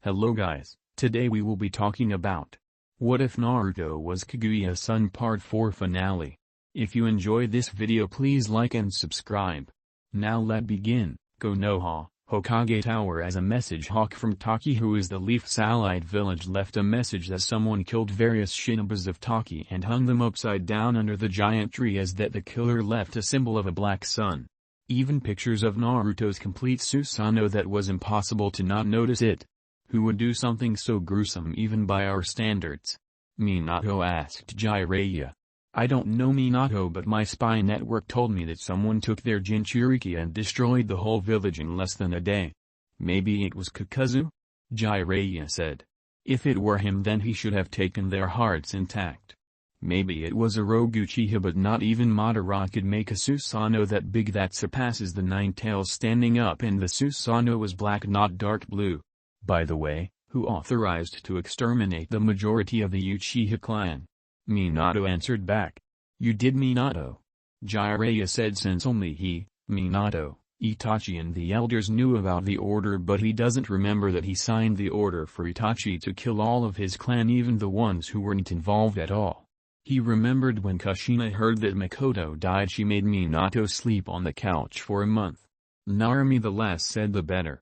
Hello guys, today we will be talking about What If Naruto Was Kaguya's Son Part 4 Finale. If you enjoyed this video please like and subscribe. Now let's begin. Konoha, Hokage Tower. As a message hawk from Taki, who is the Leaf's allied village, left a message that someone killed various shinobis of Taki and hung them upside down under the giant tree, as that the killer left a symbol of a black sun. Even pictures of Naruto's complete Susanoo that was impossible to not notice it. Who would do something so gruesome even by our standards? Minato asked Jiraiya. I don't know Minato, but my spy network told me that someone took their Jinchuriki and destroyed the whole village in less than a day. Maybe it was Kakazu? Jiraiya said. If it were him, then he should have taken their hearts intact. Maybe it was a rogue Uchiha, but not even Madara could make a Susanoo that big that surpasses the nine tails standing up, and the Susanoo was black, not dark blue. By the way, who authorized to exterminate the majority of the Uchiha clan? Minato answered back. You did, Minato. Jiraiya said, since only he, Minato, Itachi and the elders knew about the order, but he doesn't remember that he signed the order for Itachi to kill all of his clan, even the ones who weren't involved at all. He remembered when Kushina heard that Makoto died, she made Minato sleep on the couch for a month. Narumi, the less said the better.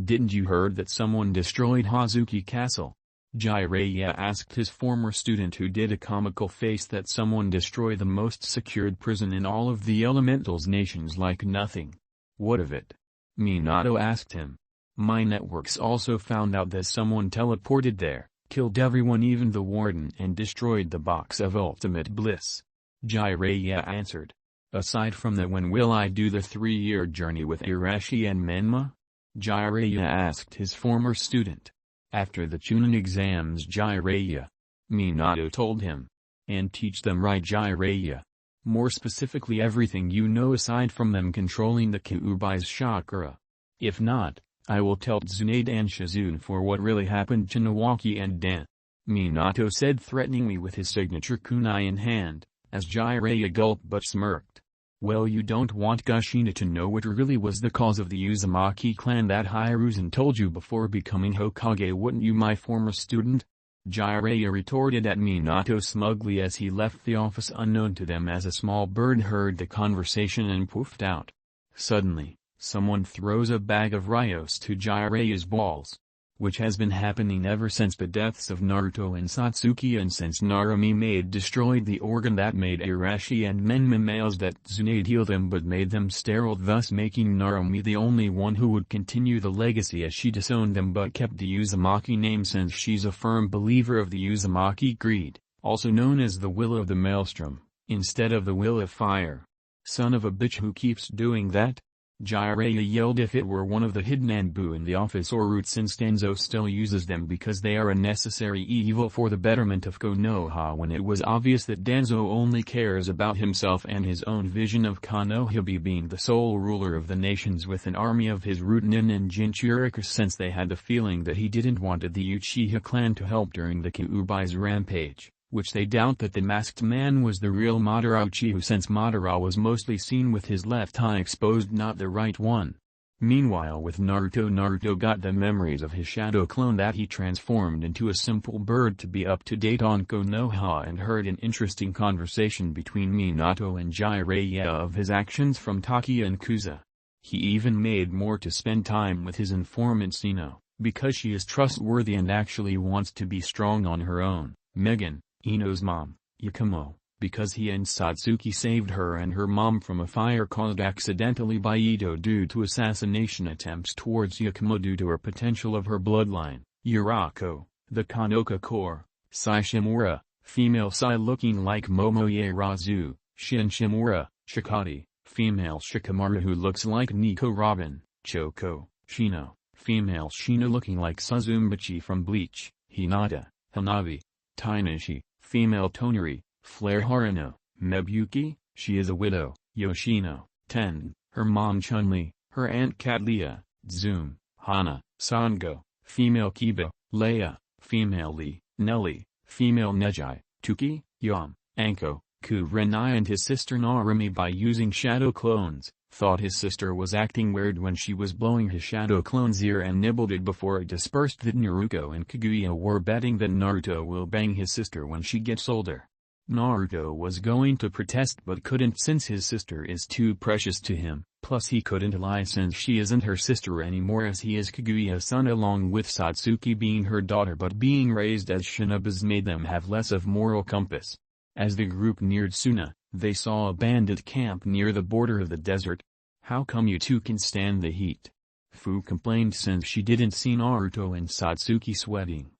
Didn't you heard that someone destroyed Hazuki Castle? Jiraiya asked his former student, who did a comical face, that someone destroyed the most secured prison in all of the elementals nations like nothing. What of it? Minato asked him. My networks also found out that someone teleported there, killed everyone, even the warden, and destroyed the box of ultimate bliss. Jiraiya answered. Aside from that, when will I do the 3-year journey with Irashi and Menma? Jiraiya asked his former student. After the Chunin exams, Jiraiya. Minato told him. And teach them, right, Jiraiya? More specifically, everything you know aside from them controlling the Kyuubi's chakra. If not, I will tell Tsunade and Shizune for what really happened to Nawaki and Dan. Minato said threateningly with his signature kunai in hand, as Jiraiya gulped but smirked. Well, you don't want Kushina to know what really was the cause of the Uzumaki clan that Hiruzen told you before becoming Hokage, wouldn't you, my former student? Jiraiya retorted at Minato smugly as he left the office, unknown to them, as a small bird heard the conversation and poofed out. Suddenly, someone throws a bag of Ryos to Jiraiya's balls. Which has been happening ever since the deaths of Naruto and Satsuki, and since Narumi destroyed the organ that made Irashi and Menma males, that Tsunade healed them but made them sterile, thus making Narumi the only one who would continue the legacy, as she disowned them but kept the Uzumaki name since she's a firm believer of the Uzumaki creed, also known as the will of the maelstrom, instead of the will of fire. Son of a bitch, who keeps doing that? Jiraiya yelled. If it were one of the hidden Anbu in the office, or Root, since Danzo still uses them because they are a necessary evil for the betterment of Konoha, when it was obvious that Danzo only cares about himself and his own vision of Konoha being the sole ruler of the nations with an army of his Root Nin and Jinchuriki, since they had the feeling that he didn't want the Uchiha clan to help during the Kyuubi's rampage, which they doubt that the masked man was the real Madara Uchiha, since Madara was mostly seen with his left eye exposed, not the right one. Meanwhile, with Naruto got the memories of his shadow clone that he transformed into a simple bird to be up to date on Konoha, and heard an interesting conversation between Minato and Jiraiya of his actions from Taki and Kuza. He even made more to spend time with his informant Sino, because she is trustworthy and actually wants to be strong on her own. Megan, Ino's mom, Yakumo, because he and Satsuki saved her and her mom from a fire caused accidentally by Ito due to assassination attempts towards Yakumo due to her potential of her bloodline. Yurako, the Konoha core, Sai Shimura, female Sai looking like Momoyarazu, Shin Shimura, Shikati, female Shikamaru who looks like Nico Robin, Choco, Shino, female Shino looking like Suzumbachi from Bleach, Hinata, Hanabi, Tainashi, female Tonari, Flare Haruno, Mebuki, she is a widow, Yoshino, Ten, her mom Chun-Li, her aunt Katlia, Zoom, Hana, Sango, female Kiba, Leia, female Lee, Nelly, female Neji, Tuki, Yam, Anko, Kurenai and his sister Narumi by using shadow clones, Thought his sister was acting weird when she was blowing his shadow clone's ear and nibbled it before it dispersed that Naruto and Kaguya were betting that Naruto will bang his sister when she gets older. Naruto was going to protest but couldn't since his sister is too precious to him, plus he couldn't lie since she isn't her sister anymore as he is Kaguya's son along with Satsuki being her daughter, but being raised as shinobis made them have less of moral compass. As the group neared Suna, they saw a bandit camp near the border of the desert. "How come you two can stand the heat?" Fu complained since she didn't see Naruto and Satsuki sweating.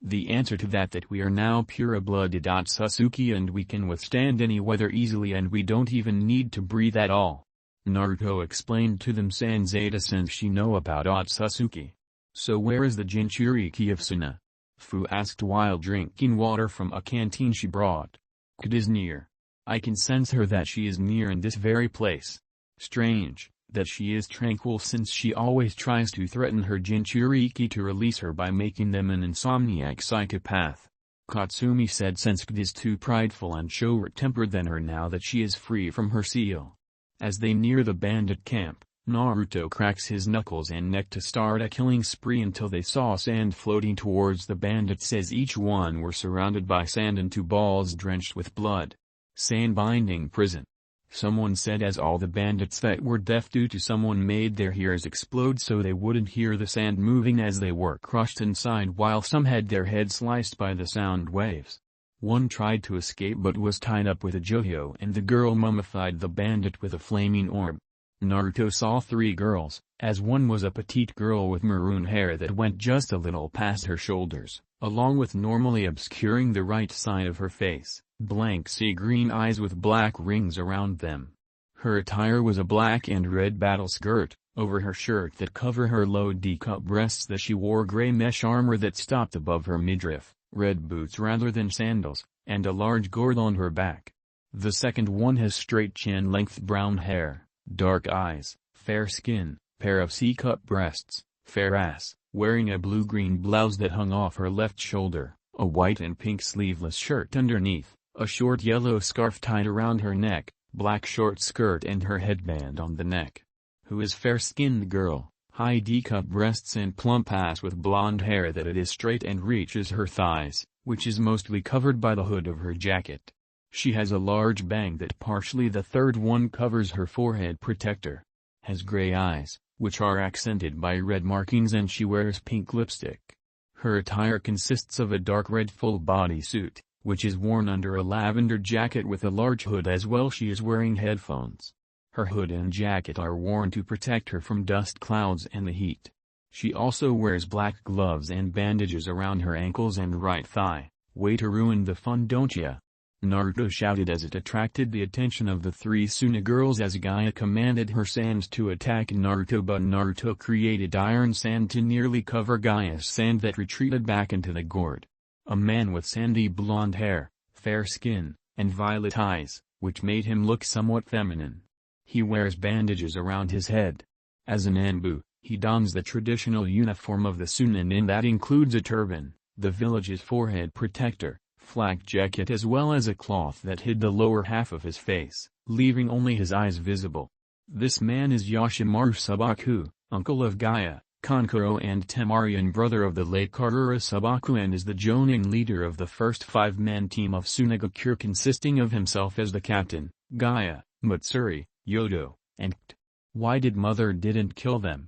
The answer to that we are now pure-blooded Ōtsutsuki and we can withstand any weather easily and we don't even need to breathe at all. Naruto explained to them sans Zeta since she know about Ōtsutsuki. "So where is the Jinchuriki of Suna?" Fu asked while drinking water from a canteen she brought. "It is near. I can sense her that she is near in this very place. Strange, that she is tranquil since she always tries to threaten her Jinchuriki to release her by making them an insomniac psychopath." Katsumi said since Kid is too prideful and short-tempered than her now that she is free from her seal. As they near the bandit camp, Naruto cracks his knuckles and neck to start a killing spree until they saw sand floating towards the bandits as each one were surrounded by sand and two balls drenched with blood. Sand binding prison. Someone said as all the bandits that were deaf due to someone made their ears explode so they wouldn't hear the sand moving as they were crushed inside, while some had their heads sliced by the sound waves. One tried to escape but was tied up with a jojo and the girl mummified the bandit with a flaming orb. Naruto saw three girls, as one was a petite girl with maroon hair that went just a little past her shoulders, along with normally obscuring the right side of her face, blank sea green eyes with black rings around them. Her attire was a black and red battle skirt, over her shirt that covered her low D-cup breasts that she wore gray mesh armor that stopped above her midriff, red boots rather than sandals, and a large gourd on her back. The second one has straight chin-length brown hair, dark eyes, fair skin, pair of C-cup breasts, fair ass, wearing a blue-green blouse that hung off her left shoulder, a white and pink sleeveless shirt underneath, a short yellow scarf tied around her neck, black short skirt and her headband on the neck. Who is fair-skinned girl, high D-cup breasts and plump ass with blonde hair that it is straight and reaches her thighs, which is mostly covered by the hood of her jacket. She has a large bang that partially the third one covers her forehead protector. Has gray eyes, which are accented by red markings, and she wears pink lipstick. Her attire consists of a dark red full body suit, which is worn under a lavender jacket with a large hood as well. She is wearing headphones. Her hood and jacket are worn to protect her from dust clouds and the heat. She also wears black gloves and bandages around her ankles and right thigh. "Way to ruin the fun, don't ya?" Naruto shouted as it attracted the attention of the three Suna girls as Gaia commanded her sands to attack Naruto, but Naruto created iron sand to nearly cover Gaia's sand that retreated back into the gourd. A man with sandy blonde hair, fair skin, and violet eyes, which made him look somewhat feminine. He wears bandages around his head. As an Anbu, he dons the traditional uniform of the Sunan, and that includes a turban, the village's forehead protector, flak jacket as well as a cloth that hid the lower half of his face, leaving only his eyes visible. This man is Yoshimaru Sabaku, uncle of Gaia, Kankuro and Temari and brother of the late Karura Sabaku, and is the Jonin leader of the first five-man team of Sunagakure, consisting of himself as the captain, Gaia, Matsuri, Yodo, and Kt. "Why did mother didn't kill them?"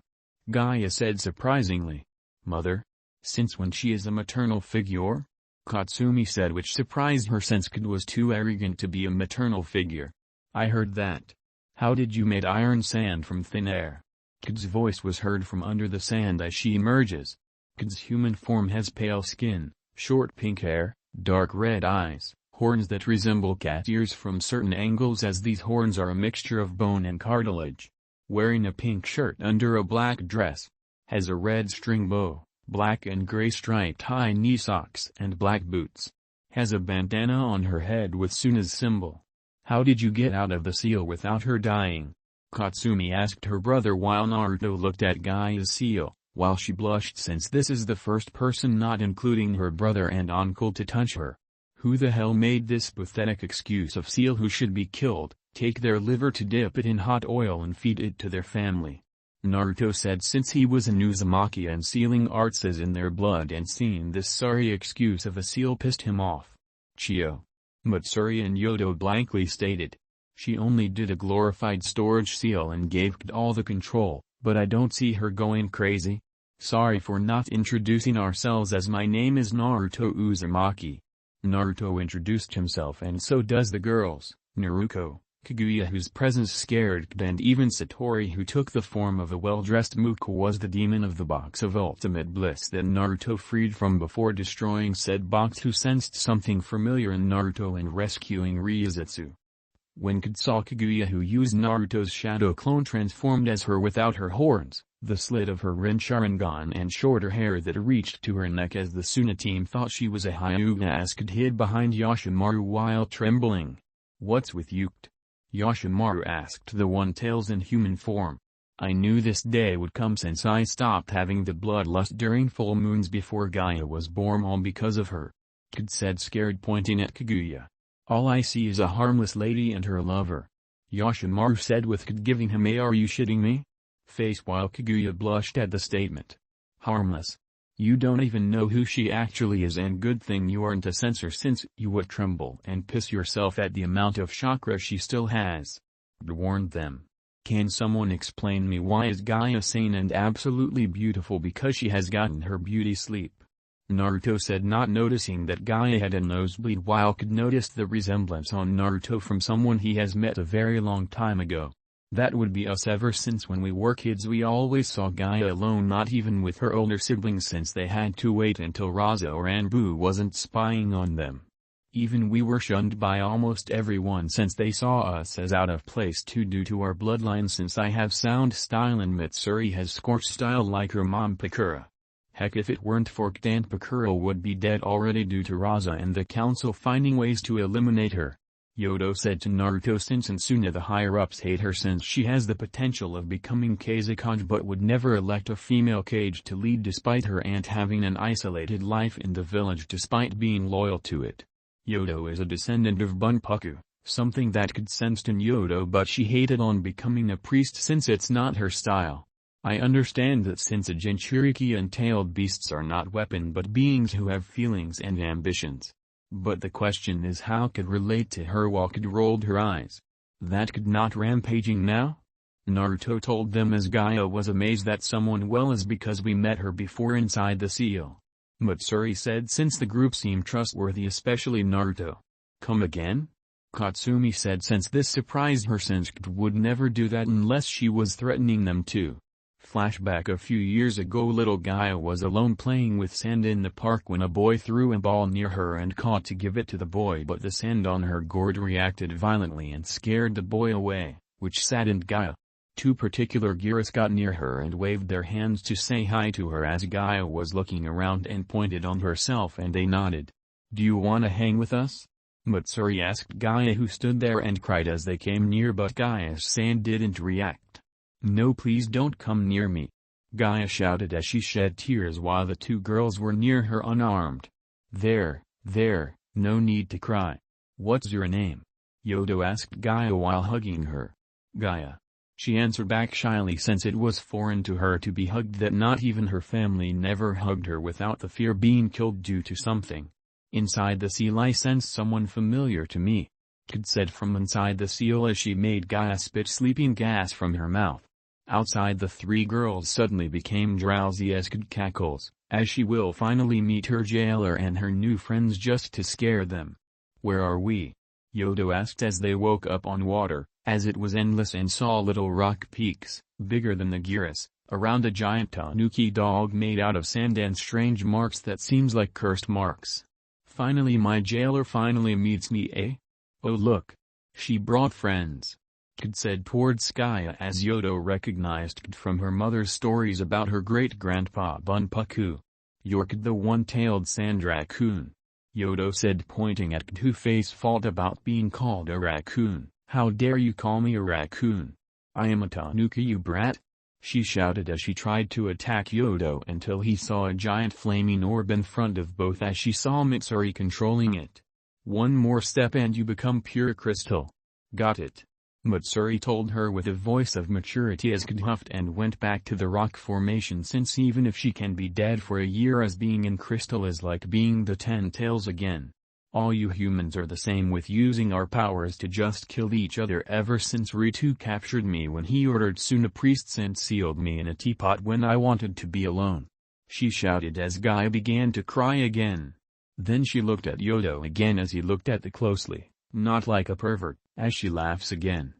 Gaia said surprisingly. "Mother? Since when she is a maternal figure?" Katsumi said, which surprised her since Kid was too arrogant to be a maternal figure. "I heard that. How did you made iron sand from thin air?" Kid's voice was heard from under the sand as she emerges. Kid's human form has pale skin, short pink hair, dark red eyes, horns that resemble cat ears from certain angles as these horns are a mixture of bone and cartilage. Wearing a pink shirt under a black dress. Has a red string bow, black and gray striped high knee socks and black boots. Has a bandana on her head with Suna's symbol. "How did you get out of the seal without her dying?" Katsumi asked her brother while Naruto looked at Gaia's seal, while she blushed since this is the first person not including her brother and uncle to touch her. Who the hell made this pathetic excuse of seal who should be killed? Take their liver to dip it in hot oil and feed it to their family. Naruto said since he was an Uzumaki and sealing arts is in their blood, and seeing this sorry excuse of a seal pissed him off. Chio. Matsuri and Yodo blankly stated. She only did a glorified storage seal and gave Kid all the control, but I don't see her going crazy. Sorry for not introducing ourselves, as my name is Naruto Uzumaki. Naruto introduced himself, and so does the girls, Naruto, Kaguya, whose presence scared Kid, and even Satori, who took the form of a well-dressed Muko, was the demon of the box of ultimate bliss that Naruto freed from before destroying said box, who sensed something familiar in Naruto and rescuing Ryuzutsu. When Kid saw Kaguya, who used Naruto's shadow clone transformed as her without her horns, the slit of her Rin Sharingan and shorter hair that reached to her neck, as the Suna team thought she was a hyena, as Kid hid behind Yoshimaru while trembling. What's with you, Kid? Yoshimaru asked the One-Tails in human form. I knew this day would come since I stopped having the bloodlust during full moons before Gaia was born, all because of her. Kid said, scared, pointing at Kaguya. All I see is a harmless lady and her lover. Yoshimaru said with Kid giving him a "Are you shitting me?" face, while Kaguya blushed at the statement. Harmless? You don't even know who she actually is, and good thing you aren't a censor, since you would tremble and piss yourself at the amount of chakra she still has. Kid warned them. Can someone explain me why is Gaia sane and absolutely beautiful because she has gotten her beauty sleep? Naruto said, not noticing that Gaia had a nosebleed, while Kid noticed the resemblance on Naruto from someone he has met a very long time ago. That would be us. Ever since when we were kids we always saw Gaia alone, not even with her older siblings, since they had to wait until Raza or Anbu wasn't spying on them. Even we were shunned by almost everyone since they saw us as out of place too, due to our bloodline, since I have sound style and Mitsuri has scorched style like her mom Pakura. Heck, if it weren't for Kid, Pakura would be dead already due to Raza and the council finding ways to eliminate her. Yodo said to Naruto, since in Suna the higher-ups hate her since she has the potential of becoming Kazekage, but would never elect a female Kage to lead despite her aunt having an isolated life in the village despite being loyal to it. Yodo is a descendant of Bunpaku, something that Kid sensed in Yodo, but she hated on becoming a priest since it's not her style. I understand that since a Jinchuriki and tailed beasts are not weapon but beings who have feelings and ambitions. But the question is how Kid relate to her, while Kid rolled her eyes. That Kid not rampaging now? Naruto told them, as Gaia was amazed that someone well is because we met her before inside the seal. Matsuri said, since the group seemed trustworthy, especially Naruto. Come again? Katsumi said, since this surprised her, since Kid would never do that unless she was threatening them to. Flashback: a few years ago, little Gaia was alone playing with sand in the park when a boy threw a ball near her and caught to give it to the boy, but the sand on her gourd reacted violently and scared the boy away, which saddened Gaia. Two particular Geras got near her and waved their hands to say hi to her as Gaia was looking around and pointed on herself, and they nodded. Do you wanna hang with us? Matsuri asked Gaia, who stood there and cried as they came near, but Gaia's sand didn't react. No, please don't come near me, Gaia shouted as she shed tears while the two girls were near her unarmed. There, no need to cry. What's your name? Yodo asked Gaia while hugging her. Gaia. She answered back shyly, since it was foreign to her to be hugged, that not even her family never hugged her without the fear being killed due to something. Inside the seal I sensed someone familiar to me, Kid said from inside the seal as she made Gaia spit sleeping gas from her mouth. Outside, the three girls suddenly became drowsy as Kid cackles, as she will finally meet her jailer and her new friends just to scare them. Where are we? Yodo asked as they woke up on water, as it was endless, and saw little rock peaks, bigger than the Geras, around a giant tanuki dog made out of sand and strange marks that seems like cursed marks. Finally my jailer finally meets me, eh? Oh look. She brought friends, Kid said towards Gaia, as Yodo recognized Kid from her mother's stories about her great-grandpa Bunpaku. You're Kid, the one-tailed sand raccoon, Yodo said, pointing at Kid, who faced fault about being called a raccoon. How dare you call me a raccoon? I am a tanuki, you brat! She shouted as she tried to attack Yodo until he saw a giant flaming orb in front of both, as she saw Mitsuri controlling it. One more step and you become pure crystal. Got it. Matsuri told her with a voice of maturity as Kid huffed and went back to the rock formation, since even if she can be dead for a year, as being in crystal is like being the Ten Tails again. All you humans are the same, with using our powers to just kill each other ever since Ritu captured me when he ordered Suna priests and sealed me in a teapot when I wanted to be alone. She shouted as Gaia began to cry again. Then she looked at Yodo again as he looked at the closely, not like a pervert, as she laughs again.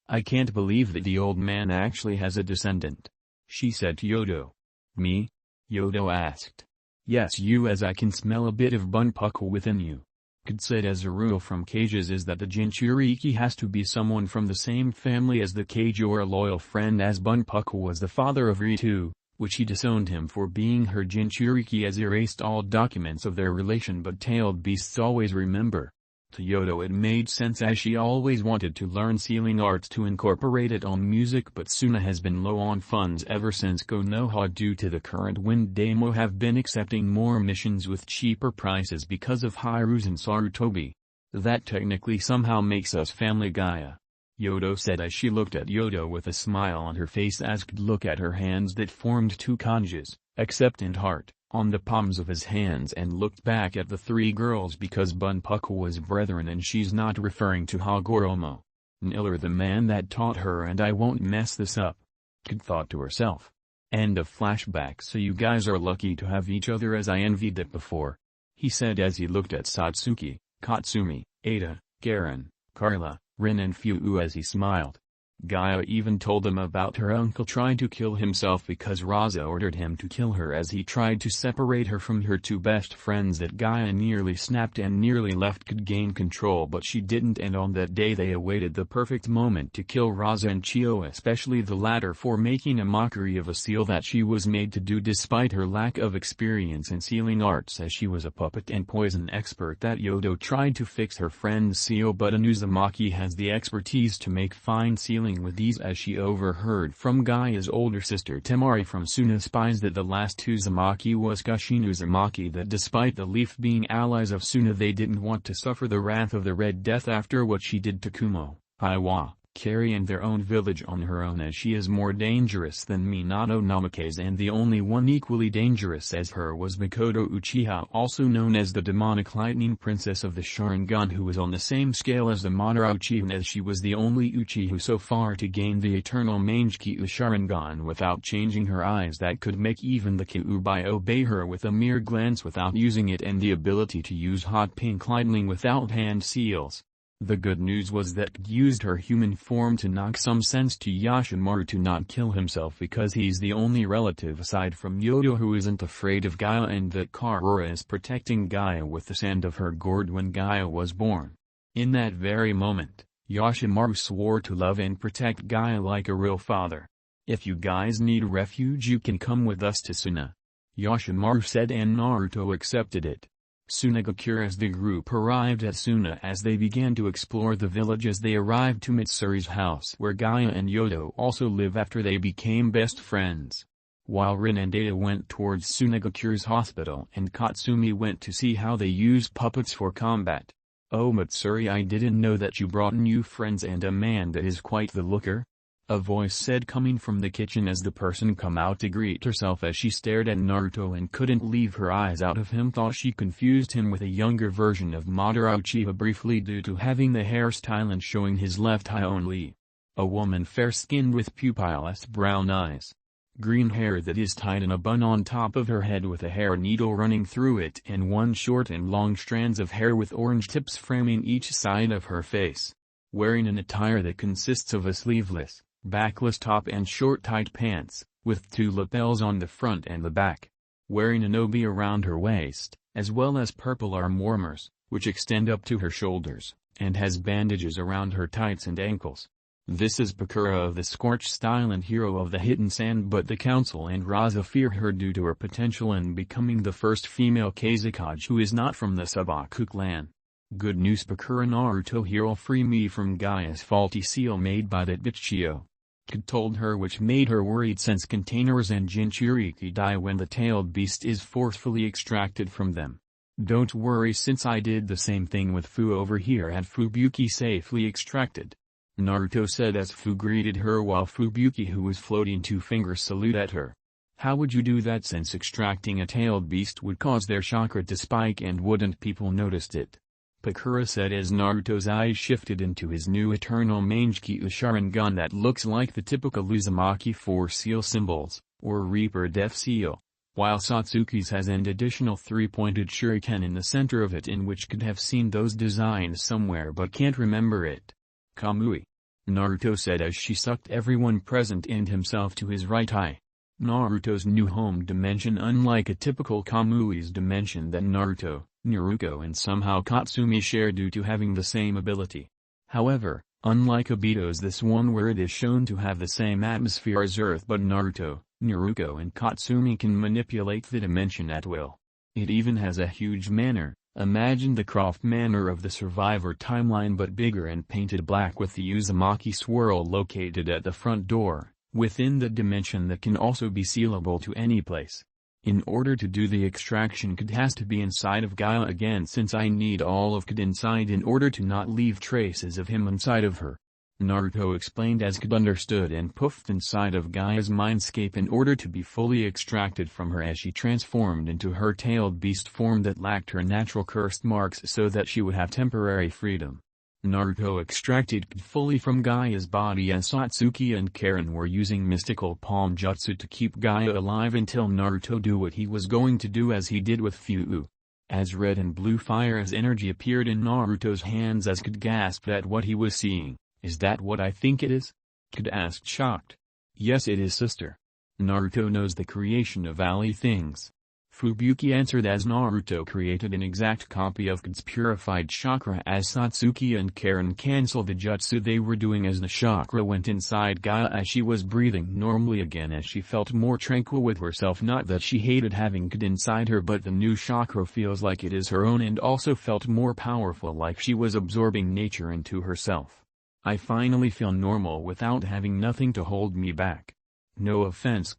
I can't believe that the old man actually has a descendant, she said to Yodo. Me? Yodo asked. Yes, you, as I can smell a bit of bunpuku within you. Kid said as a rule from cages is that the Jinchuriki has to be someone from the same family as the cage or a loyal friend, as Bunpuku was the father of Ritu, which he disowned him for being her Jinchuriki, as erased all documents of their relation, but tailed beasts always remember. To Yodo it made sense, as she always wanted to learn sealing arts to incorporate it on music, but Suna has been low on funds ever since Konoha due to the current wind. Demo have been accepting more missions with cheaper prices because of Hiru's and Sarutobi. That technically somehow makes us family, Gaia, Yodo said as she looked at Yodo with a smile on her face. Asked look at her hands that formed two kanjis, accept and heart, on the palms of his hands, and looked back at the three girls because Bunpuku was brethren and she's not referring to Hagoromo. Niller, the man that taught her, and I won't mess this up, Kid thought to herself. End of flashback. So you guys are lucky to have each other, as I envied it before, he said as he looked at Satsuki, Katsumi, Ada, Garen, Carla, Rin and Fu as he smiled. Gaia even told them about her uncle trying to kill himself because Raza ordered him to kill her as he tried to separate her from her two best friends. That Gaia nearly snapped and nearly left could gain control, but she didn't, and on that day they awaited the perfect moment to kill Raza and Chio, especially the latter for making a mockery of a seal that she was made to do despite her lack of experience in sealing arts, as she was a puppet and poison expert. That Yodo tried to fix her friend's seal, but Uzumaki has the expertise to make fine sealing with ease, as she overheard from Gaia's older sister Temari from Suna's spies that the last Uzumaki was Kashin Uzumaki, that despite the Leaf being allies of Suna they didn't want to suffer the wrath of the Red Death after what she did to Kumo, Iwa, Kari and their own village on her own, as she is more dangerous than Minato Namake's, and the only one equally dangerous as her was Mikoto Uchiha, also known as the demonic lightning princess of the Sharingan, who was on the same scale as the Madara Uchiha, as she was the only Uchiha so far to gain the eternal Mangekyo Sharingan without changing her eyes, that could make even the Kyuubi obey her with a mere glance without using it, and the ability to use hot pink lightning without hand seals. The good news was that Kid used her human form to knock some sense to Yoshimaru to not kill himself, because he's the only relative aside from Yodo who isn't afraid of Gaia, and that Karura is protecting Gaia with the sand of her gourd when Gaia was born. In that very moment, Yoshimaru swore to love and protect Gaia like a real father. If you guys need refuge, you can come with us to Suna, Yoshimaru said, and Naruto accepted it. Sunagakure. As the group arrived at Suna, as they began to explore the village, as they arrived to Mitsuri's house where Gaia and Yodo also live after they became best friends. While Rin and Ada went towards Sunagakure's hospital, and Katsumi went to see how they use puppets for combat. Oh Mitsuri, I didn't know that you brought new friends and a man that is quite the looker, a voice said coming from the kitchen as the person come out to greet herself. As she stared at Naruto and couldn't leave her eyes out of him, thought she confused him with a younger version of Madara Uchiha briefly due to having the hairstyle and showing his left eye only. A woman fair-skinned with pupilless brown eyes, green hair that is tied in a bun on top of her head with a hair needle running through it, and one short and long strands of hair with orange tips framing each side of her face. Wearing an attire that consists of a sleeveless, backless top and short tight pants, with two lapels on the front and the back. Wearing an obi around her waist, as well as purple arm warmers, which extend up to her shoulders, and has bandages around her tights and ankles. This is Bakura of the Scorch style and hero of the Hidden Sand, but the council and Raza fear her due to her potential in becoming the first female Kazekage who is not from the Sabaku clan. Good news, Bakura Naruto here'll free me from Gaia's faulty seal made by that bitch Chio, Kid told her, which made her worried since containers and Jinchuriki die when the tailed beast is forcefully extracted from them. Don't worry, since I did the same thing with Fu over here, had Fubuki safely extracted. Naruto said as Fu greeted her while Fubuki, who was floating, two-finger salute at her. How would you do that, since extracting a tailed beast would cause their chakra to spike, and wouldn't people noticed it? Pakura said as Naruto's eyes shifted into his new Eternal Mangekyo Sharingan that looks like the typical Uzumaki 4 seal symbols, or Reaper Death Seal, while Satsuki's has an additional 3-pointed shuriken in the center of it, in which could have seen those designs somewhere but can't remember it. Kamui. Naruto said as she sucked everyone present and himself to his right eye. Naruto's new home dimension, unlike a typical Kamui's dimension that Naruto, Naruto and somehow Katsumi share due to having the same ability. However, unlike Obito's this one where it is shown to have the same atmosphere as Earth, but Naruto, Naruto and Katsumi can manipulate the dimension at will. It even has a huge manor. Imagine the Croft Manor of the Survivor timeline but bigger and painted black, with the Uzumaki swirl located at the front door, within the dimension that can also be sealable to any place. In order to do the extraction, Kid has to be inside of Gaia again, since I need all of Kid inside in order to not leave traces of him inside of her. Naruto explained as Kid understood and puffed inside of Gaia's mindscape in order to be fully extracted from her as she transformed into her tailed beast form that lacked her natural cursed marks so that she would have temporary freedom. Naruto extracted Kid fully from Gaia's body as Satsuki and Karen were using mystical palm jutsu to keep Gaia alive until Naruto do what he was going to do, as he did with Fuu. As red and blue fire's energy appeared in Naruto's hands as Kid gasped at what he was seeing. Is that what I think it is? Kid asked, shocked. Yes, it is, sister. Naruto knows the creation of Ali things. Fubuki answered as Naruto created an exact copy of Kid's purified chakra as Satsuki and Karen canceled the jutsu they were doing as the chakra went inside Gaia as she was breathing normally again, as she felt more tranquil with herself. Not that she hated having Kid inside her, but the new chakra feels like it is her own, and also felt more powerful, like she was absorbing nature into herself. I finally feel normal without having nothing to hold me back. No offense,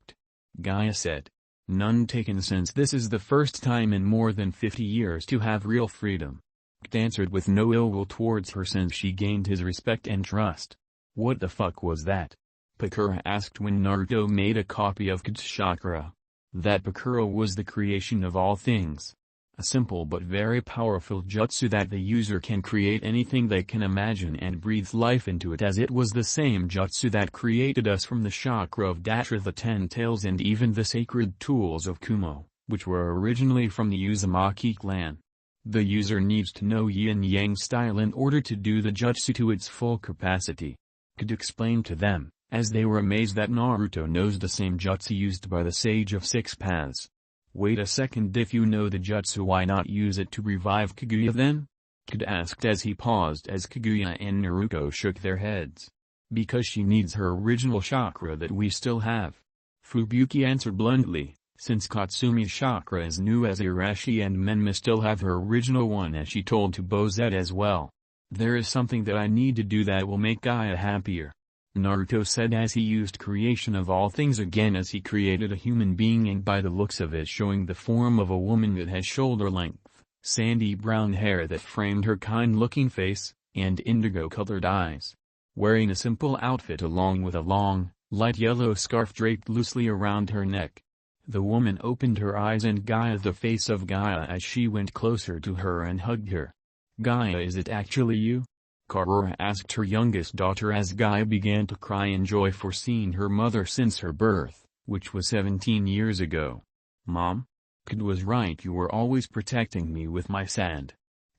Gaia said. None taken, since this is the first time in more than 50 years to have real freedom. Kid answered with no ill will towards her since she gained his respect and trust. What the fuck was that? Pakura asked when Naruto made a copy of Kid's chakra. That Pakura was the creation of all things. A simple but very powerful jutsu that the user can create anything they can imagine and breathe life into it, as it was the same jutsu that created us from the chakra of Datra, the 10 tails, and even the sacred tools of Kumo, which were originally from the Uzumaki clan. The user needs to know yin-yang style in order to do the jutsu to its full capacity. Kid explained to them, as they were amazed that Naruto knows the same jutsu used by the Sage of Six Paths. Wait a second, if you know the jutsu, why not use it to revive Kaguya then? Kid asked as he paused, as Kaguya and Naruto shook their heads. Because she needs her original chakra that we still have. Fubuki answered bluntly, since Katsumi's chakra is new as Irashi and Menma still have her original one, as she told to Bozet as well. There is something that I need to do that will make Gaia happier. Naruto said as he used creation of all things again, as he created a human being, and by the looks of it showing the form of a woman that has shoulder-length, sandy brown hair that framed her kind-looking face, and indigo-colored eyes. Wearing a simple outfit along with a long, light yellow scarf draped loosely around her neck. The woman opened her eyes and Gaia the face of Gaia as she went closer to her and hugged her. Gaia, is it actually you? Karura asked her youngest daughter as Gaia began to cry in joy for seeing her mother since her birth, which was 17 years ago. Mom? Kid was right, you were always protecting me with my sand.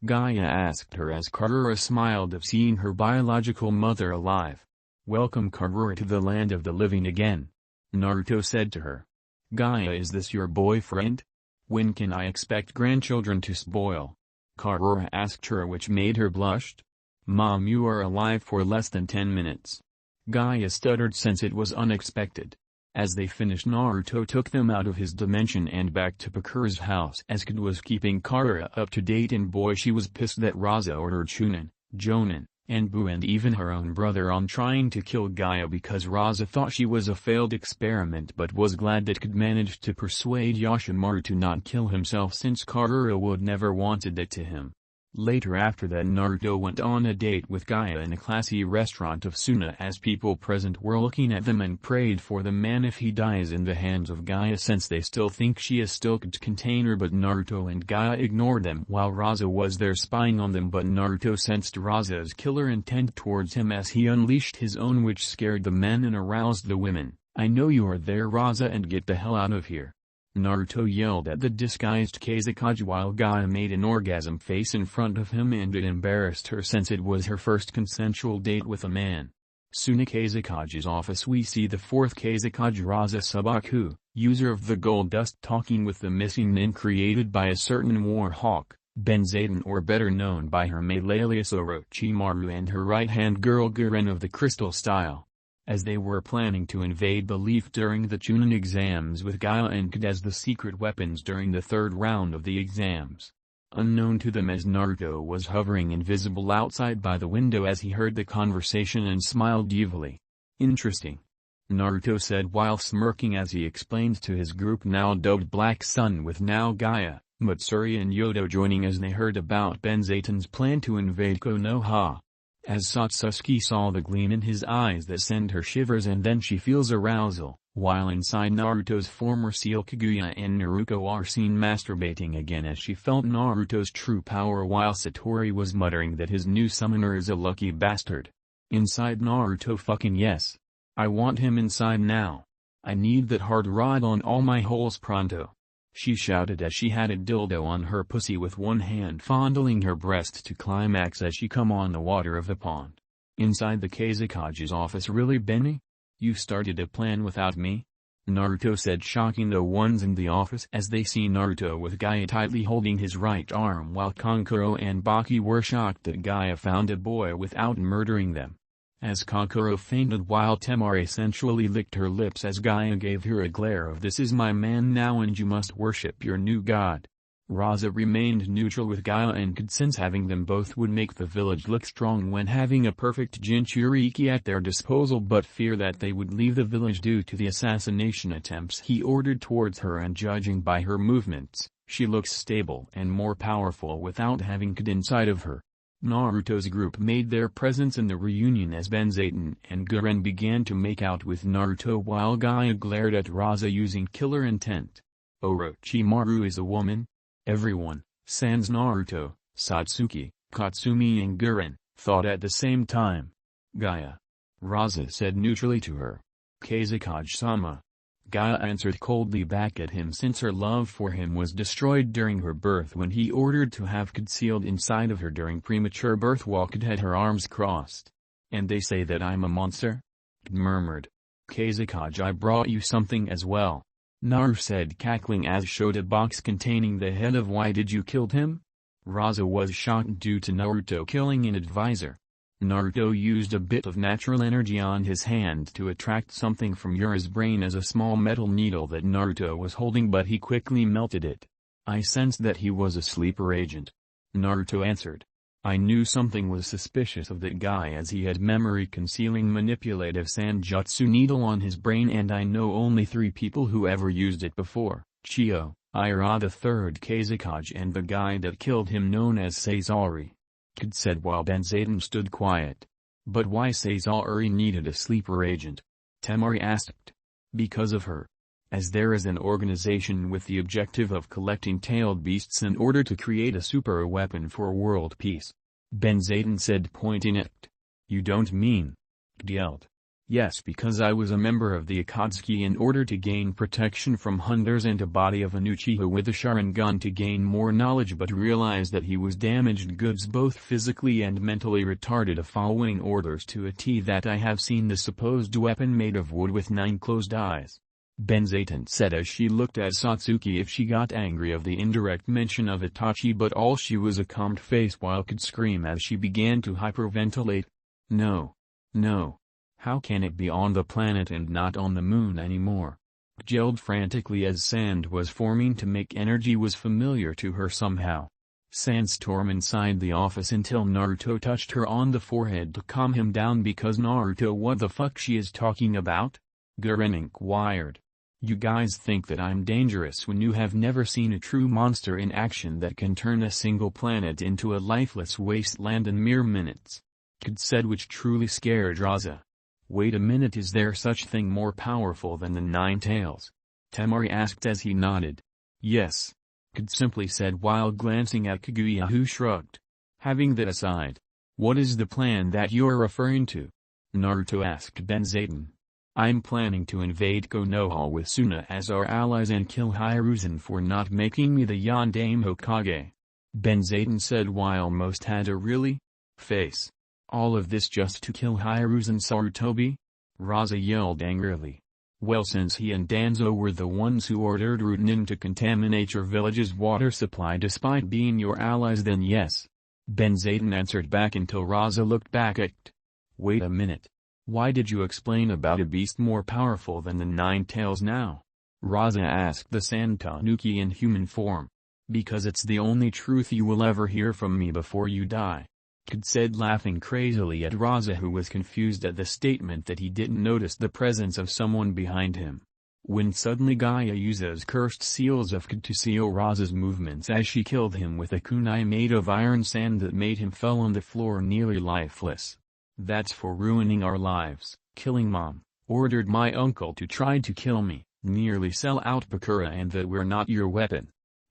Gaia asked her as Karura smiled of seeing her biological mother alive. Welcome Karura to the land of the living again. Naruto said to her. Gaia, is this your boyfriend? When can I expect grandchildren to spoil? Karura asked her, which made her blush. Mom, you are alive for less than 10 minutes. Gaia stuttered since it was unexpected. As they finished, Naruto took them out of his dimension and back to Pakura's house, as Kid was keeping Karura up to date, and boy, she was pissed that Raza ordered Chunin, Jonin, and Bu and even her own brother on trying to kill Gaia because Raza thought she was a failed experiment, but was glad that Kid managed to persuade Yoshimaru to not kill himself since Karura would never wanted it to him. Later after that, Naruto went on a date with Gaia in a classy restaurant of Suna, as people present were looking at them and prayed for the man if he dies in the hands of Gaia, since they still think she is still could contain her. But Naruto and Gaia ignored them while Raza was there spying on them. But Naruto sensed Raza's killer intent towards him as he unleashed his own, which scared the men and aroused the women. "I know you are there, Raza, and get the hell out of here," Naruto yelled at the disguised Kazekage while Gaia made an orgasm face in front of him, and it embarrassed her since it was her first consensual date with a man. Soon Kazekage's office, we see the fourth Kazekage, Raza Subaku, user of the gold dust, talking with the missing nin created by a certain war hawk, Benzaden, or better known by her male alias Orochimaru, and her right-hand girl Guren of the crystal style. As they were planning to invade the Leaf during the Chunin exams with Gaia and Kid as the secret weapons during the third round of the exams. Unknown to them, as Naruto was hovering invisible outside by the window as he heard the conversation and smiled evilly. "Interesting," Naruto said while smirking as he explained to his group, now dubbed Black Sun, with now Gaia, Matsuri and Yodo joining as they heard about Benzaten's plan to invade Konoha. As Satsuki saw the gleam in his eyes that sent her shivers, and then she feels arousal, while inside Naruto's former seal Kaguya and Naruto are seen masturbating again as she felt Naruto's true power, while Satori was muttering that his new summoner is a lucky bastard. Inside Naruto, fucking yes. I want him inside now. I need that hard rod on all my holes pronto. She shouted as she had a dildo on her pussy, with one hand fondling her breast to climax as she come on the water of the pond. Inside the Kazekage's office. "Really, Benny? You started a plan without me?" Naruto said, shocking the ones in the office as they see Naruto with Gaia tightly holding his right arm, while Kankuro and Baki were shocked that Gaia found a boy without murdering them. As Kankuro fainted while Temari sensually licked her lips as Gaia gave her a glare of "this is my man now and you must worship your new god." Raza remained neutral with Gaia and Kid, since having them both would make the village look strong when having a perfect Jinchuriki at their disposal, but fear that they would leave the village due to the assassination attempts he ordered towards her, and judging by her movements, she looks stable and more powerful without having Kid inside of her. Naruto's group made their presence in the reunion as Benzaten and Guren began to make out with Naruto while Gaia glared at Raza using killer intent. Orochimaru is a woman? Everyone, sans Naruto, Satsuki, Katsumi and Guren, thought at the same time. "Gaia." Raza said neutrally to her. "Kazekage-sama." Gaia answered coldly back at him, since her love for him was destroyed during her birth when he ordered to have Kid sealed inside of her during premature birth while Kid had her arms crossed. "And they say that I'm a monster?" Kid murmured. "Kazekage, I brought you something as well," Naru said, cackling as showed a box containing the head of "Why did you kill him?" Raza was shocked due to Naruto killing an advisor. Naruto used a bit of natural energy on his hand to attract something from Yura's brain as a small metal needle that Naruto was holding, but he quickly melted it. "I sensed that he was a sleeper agent," Naruto answered. "I knew something was suspicious of that guy as he had memory concealing manipulative Sanjutsu needle on his brain, and I know only 3 people who ever used it before: Chio, Ira the third Kazekage, and the guy that killed him known as Sasori," Kid said while Benzaten stood quiet. "But why Sasori needed a sleeper agent?" Temari asked. "Because of her. As there is an organization with the objective of collecting tailed beasts in order to create a super weapon for world peace," Benzaten said, pointing at Kid. "You don't mean?" Kid yelled. "Yes, because I was a member of the Akatsuki in order to gain protection from hunters and a body of an Uchiha with a Sharingan to gain more knowledge, but realized that he was damaged goods, both physically and mentally retarded, following orders to a T that I have seen the supposed weapon made of wood with 9 closed eyes," Benzaten said as she looked at Satsuki if she got angry of the indirect mention of Itachi, but all she was a calmed face while could scream as she began to hyperventilate. "No. No. How can it be on the planet and not on the moon anymore?" Yelled frantically as sand was forming to make energy was familiar to her somehow. Sandstorm inside the office until Naruto touched her on the forehead to calm him down because Naruto, what the fuck she is talking about? Guren inquired. You guys think that I'm dangerous when you have never seen a true monster in action that can turn a single planet into a lifeless wasteland in mere minutes," Kid said, which truly scared Raza. "Wait a minute, is there such thing more powerful than the Nine Tails?" Temari asked as he nodded. "Yes," Kid simply said while glancing at Kaguya, who shrugged. "Having that aside, what is the plan that you're referring to?" Naruto asked Benzaden. "I'm planning to invade Konoha with Suna as our allies and kill Hiruzen for not making me the Yondaime Hokage," Benzaden said while most had a really face. "All of this just to kill Hiruzen Sarutobi?" Raza yelled angrily. "Well, since he and Danzo were the ones who ordered Rutenin to contaminate your village's water supply despite being your allies, then yes," Benzaden answered back until Raza looked back at Kid. "Wait a minute. Why did you explain about a beast more powerful than the Nine Tails now?" Raza asked the Sand Tanuki in human form. "Because it's the only truth you will ever hear from me before you die," Kid said, laughing crazily at Raza, who was confused at the statement that he didn't notice the presence of someone behind him. When suddenly Gaia uses cursed seals of Kid to seal Raza's movements as she killed him with a kunai made of iron sand that made him fell on the floor nearly lifeless. "That's for ruining our lives, killing Mom, ordered my uncle to try to kill me, nearly sell out Bakura, and that we're not your weapon,"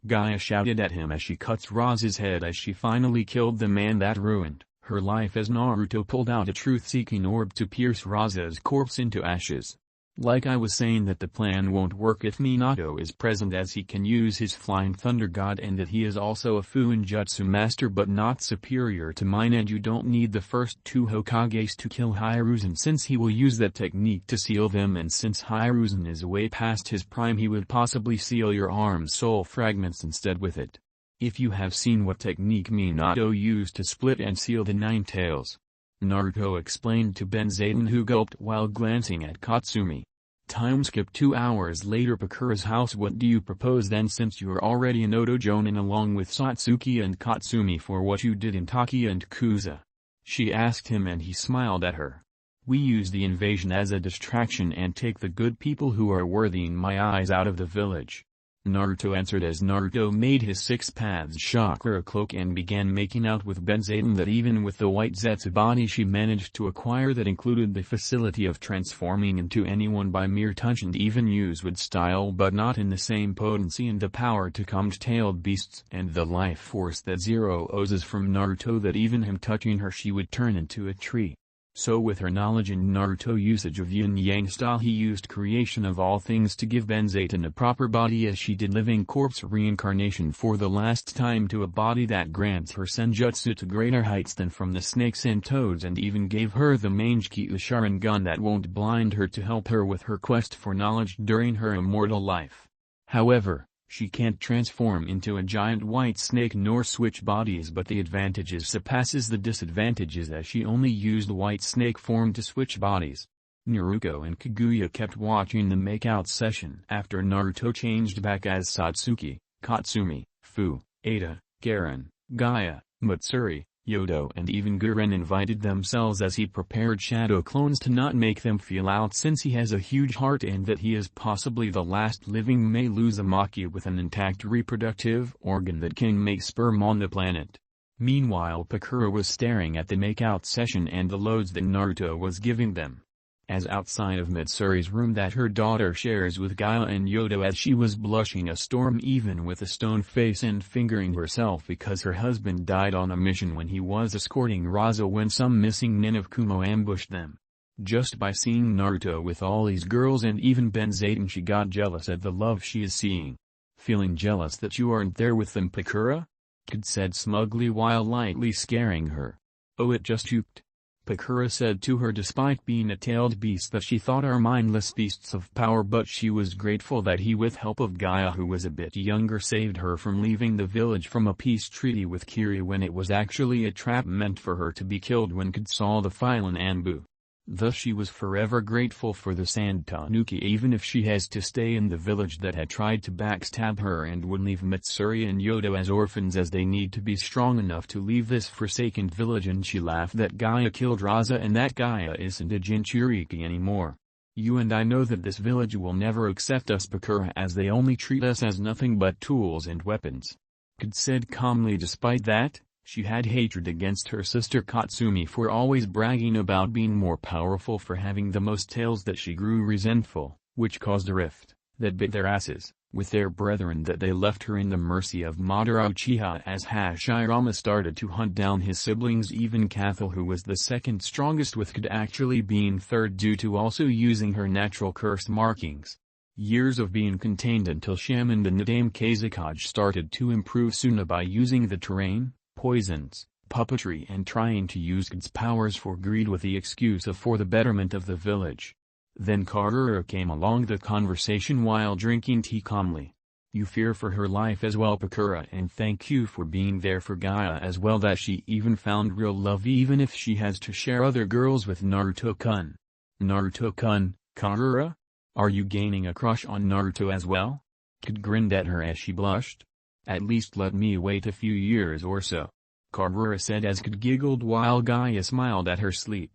Gaia shouted at him as she cuts Raza's head as she finally killed the man that ruined her life as Naruto pulled out a truth-seeking orb to pierce Raza's corpse into ashes. "Like I was saying, that the plan won't work if Minato is present, as he can use his Flying Thunder God and that he is also a Fuinjutsu master but not superior to mine, and you don't need the first two Hokages to kill Hiruzen since he will use that technique to seal them, and since Hiruzen is way past his prime he would possibly seal your arm's soul fragments instead with it. If you have seen what technique Minato used to split and seal the Nine Tails," Naruto explained to Benzaden, who gulped while glancing at Katsumi. Time skip 2 hours later. Bakura's house. "What do you propose then, since you're already an Oto Jonin along with Satsuki and Katsumi for what you did in Taki and Kuza?" she asked him, and he smiled at her. "We use the invasion as a distraction and take the good people who are worthy in my eyes out of the village," Naruto answered as Naruto made his Six Paths chakra cloak and began making out with Benzaden that even with the white Zetsu body she managed to acquire that included the facility of transforming into anyone by mere touch and even use with style, but not in the same potency, and the power to calm tailed beasts and the life force that Zero oozes from Naruto that even him touching her she would turn into a tree. So with her knowledge and Naruto usage of yin-yang style, he used creation of all things to give Benzaden a proper body as she did living corpse reincarnation for the last time to a body that grants her senjutsu to greater heights than from the snakes and toads, and even gave her the Mangekyou Sharingan that won't blind her to help her with her quest for knowledge during her immortal life. However, she can't transform into a giant white snake nor switch bodies, but the advantages surpasses the disadvantages as she only used white snake form to switch bodies. Naruto and Kaguya kept watching the makeout session after Naruto changed back as Satsuki, Katsumi, Fu, Ada, Garen, Gaia, Matsuri, Yodo and even Guren invited themselves as he prepared shadow clones to not make them feel out since he has a huge heart and that he is possibly the last living male Uzumaki with an intact reproductive organ that can make sperm on the planet. Meanwhile, Bakura was staring at the makeout session and the loads that Naruto was giving them. As outside of Mitsuri's room that her daughter shares with Gaia and Yodo, as she was blushing a storm even with a stone face and fingering herself because her husband died on a mission when he was escorting Raza when some missing nin of Kumo ambushed them. Just by seeing Naruto with all these girls and even Benzaden, she got jealous at the love she is seeing. "Feeling jealous that you aren't there with them, Bakura?" Kid said smugly while lightly scaring her. "Oh, it just hooped," Bakura said to her, despite being a tailed beast that she thought are mindless beasts of power, but she was grateful that he, with help of Gaia who was a bit younger, saved her from leaving the village from a peace treaty with Kiri when it was actually a trap meant for her to be killed when Kid saw the file in Anbu. Thus she was forever grateful for the Sand Tanuki, even if she has to stay in the village that had tried to backstab her and would leave Mitsuri and Yodo as orphans, as they need to be strong enough to leave this forsaken village. And she laughed that Gaia killed Raza and that Gaia isn't a Jinchuriki anymore. You and I know that this village will never accept us Bakura, as they only treat us as nothing but tools and weapons. Kid said calmly. Despite that, she had hatred against her sister Katsumi for always bragging about being more powerful, for having the most tails, that she grew resentful, which caused a rift that bit their asses with their brethren, that they left her in the mercy of Madara Uchiha as Hashirama started to hunt down his siblings, even Kathal, who was the second strongest, with Kid actually being third due to also using her natural curse markings. Years of being contained until Shaman the Nadame Kazekage started to improve Suna by using the terrain, poisons, puppetry, and trying to use Kid's powers for greed with the excuse of for the betterment of the village. Then Kagura came along the conversation while drinking tea calmly. You fear for her life as well Bakura, and thank you for being there for Gaia as well, that she even found real love even if she has to share other girls with Naruto-kun. Naruto-kun, Kagura? Are you gaining a crush on Naruto as well? Kid grinned at her as she blushed. At least let me wait a few years or so, Kagura said as Kid giggled while Gaia smiled at her sleep.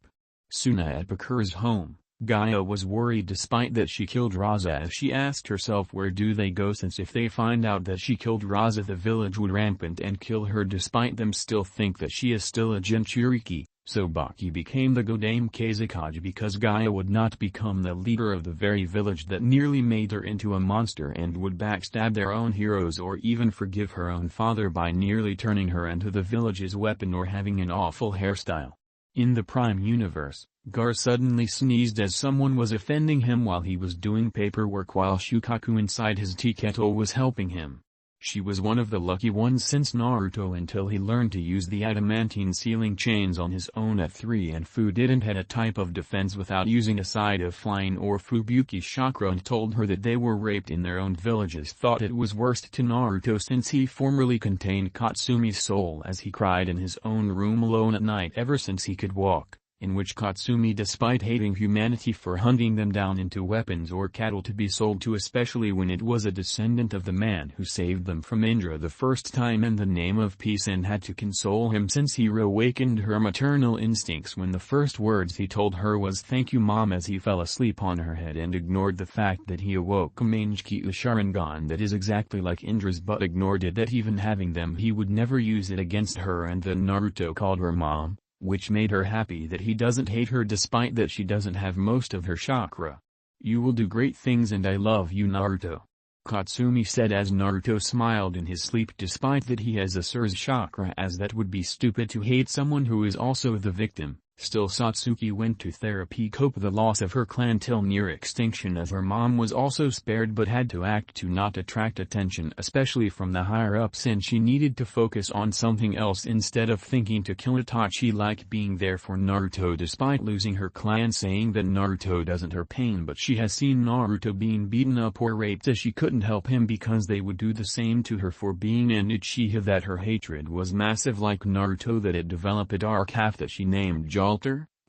Suna at Bakura's home. Gaia was worried despite that she killed Raza, as she asked herself where do they go, since if they find out that she killed Raza the village would rampant and kill her, despite them still think that she is still a Jinchuriki. So Baki became the Godame Kazekage because Gaia would not become the leader of the very village that nearly made her into a monster and would backstab their own heroes or even forgive her own father by nearly turning her into the village's weapon or having an awful hairstyle. In the Prime Universe, Gar suddenly sneezed as someone was offending him while he was doing paperwork while Shukaku inside his tea kettle was helping him. She was one of the lucky ones since Naruto until he learned to use the adamantine sealing chains on his own at 3, and Fu didn't had a type of defense without using a side of flying or Fubuki chakra, and told her that they were raped in their own villages. Thought it was worst to Naruto since he formerly contained Katsumi's soul as he cried in his own room alone at night ever since he could walk, in which Katsumi, despite hating humanity for hunting them down into weapons or cattle to be sold to, especially when it was a descendant of the man who saved them from Indra the first time in the name of peace, and had to console him since he reawakened her maternal instincts when the first words he told her was "thank you mom," as he fell asleep on her head and ignored the fact that he awoke a Mangekyo Sharingan that is exactly like Indra's, but ignored it that even having them he would never use it against her, and then Naruto called her mom, which made her happy that he doesn't hate her despite that she doesn't have most of her chakra. You will do great things and I love you Naruto, Katsumi said as Naruto smiled in his sleep despite that he has a Sur's chakra, as that would be stupid to hate someone who is also the victim. Still, Satsuki went to therapy cope the loss of her clan till near extinction, as her mom was also spared but had to act to not attract attention especially from the higher-ups, and she needed to focus on something else instead of thinking to kill Itachi, like being there for Naruto despite losing her clan, saying that Naruto doesn't her pain but she has seen Naruto being beaten up or raped as she couldn't help him because they would do the same to her for being an Uchiha, that her hatred was massive like Naruto, that it developed a dark half that she named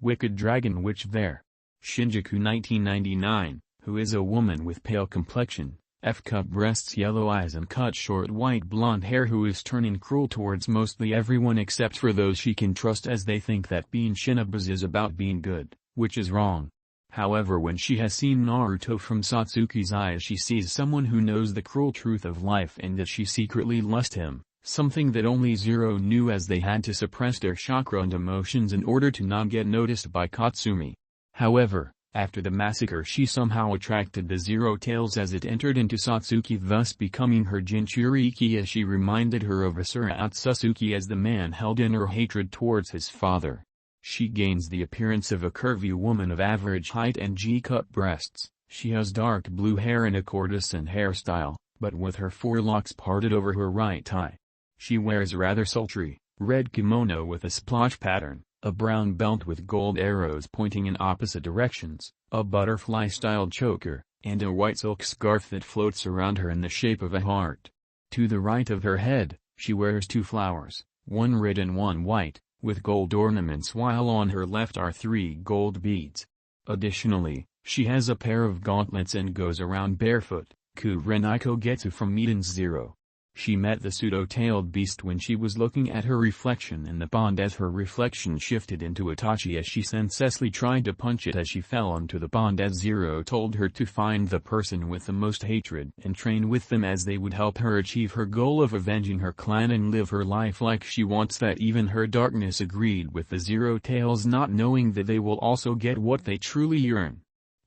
Wicked Dragon Witch there. Shinjuku 1999, who is a woman with pale complexion, F-cup breasts, yellow eyes and cut short white blonde hair, who is turning cruel towards mostly everyone except for those she can trust, as they think that being Shinobas is about being good, which is wrong. However, when she has seen Naruto from Satsuki's eyes, she sees someone who knows the cruel truth of life and that she secretly lusts him. Something that only Zero knew, as they had to suppress their chakra and emotions in order to not get noticed by Katsumi. However, after the massacre she somehow attracted the Zero Tails as it entered into Satsuki, thus becoming her Jinchuriki, as she reminded her of Asura Ōtsutsuki as the man held in her hatred towards his father. She gains the appearance of a curvy woman of average height and G-cup breasts. She has dark blue hair and a courtesan hairstyle, but with her forelocks parted over her right eye. She wears rather sultry, red kimono with a splotch pattern, a brown belt with gold arrows pointing in opposite directions, a butterfly-styled choker, and a white silk scarf that floats around her in the shape of a heart. To the right of her head, she wears 2 flowers, one red and one white, with gold ornaments, while on her left are 3 gold beads. Additionally, she has a pair of gauntlets and goes around barefoot, Kurenaiko Getsu from Eden's Zero. She met the pseudo-tailed beast when she was looking at her reflection in the pond. As her reflection shifted into Itachi, as she senselessly tried to punch it as she fell onto the pond, as Zero told her to find the person with the most hatred and train with them, as they would help her achieve her goal of avenging her clan and live her life like she wants. That even her darkness agreed with the Zero Tails, not knowing that they will also get what they truly yearn.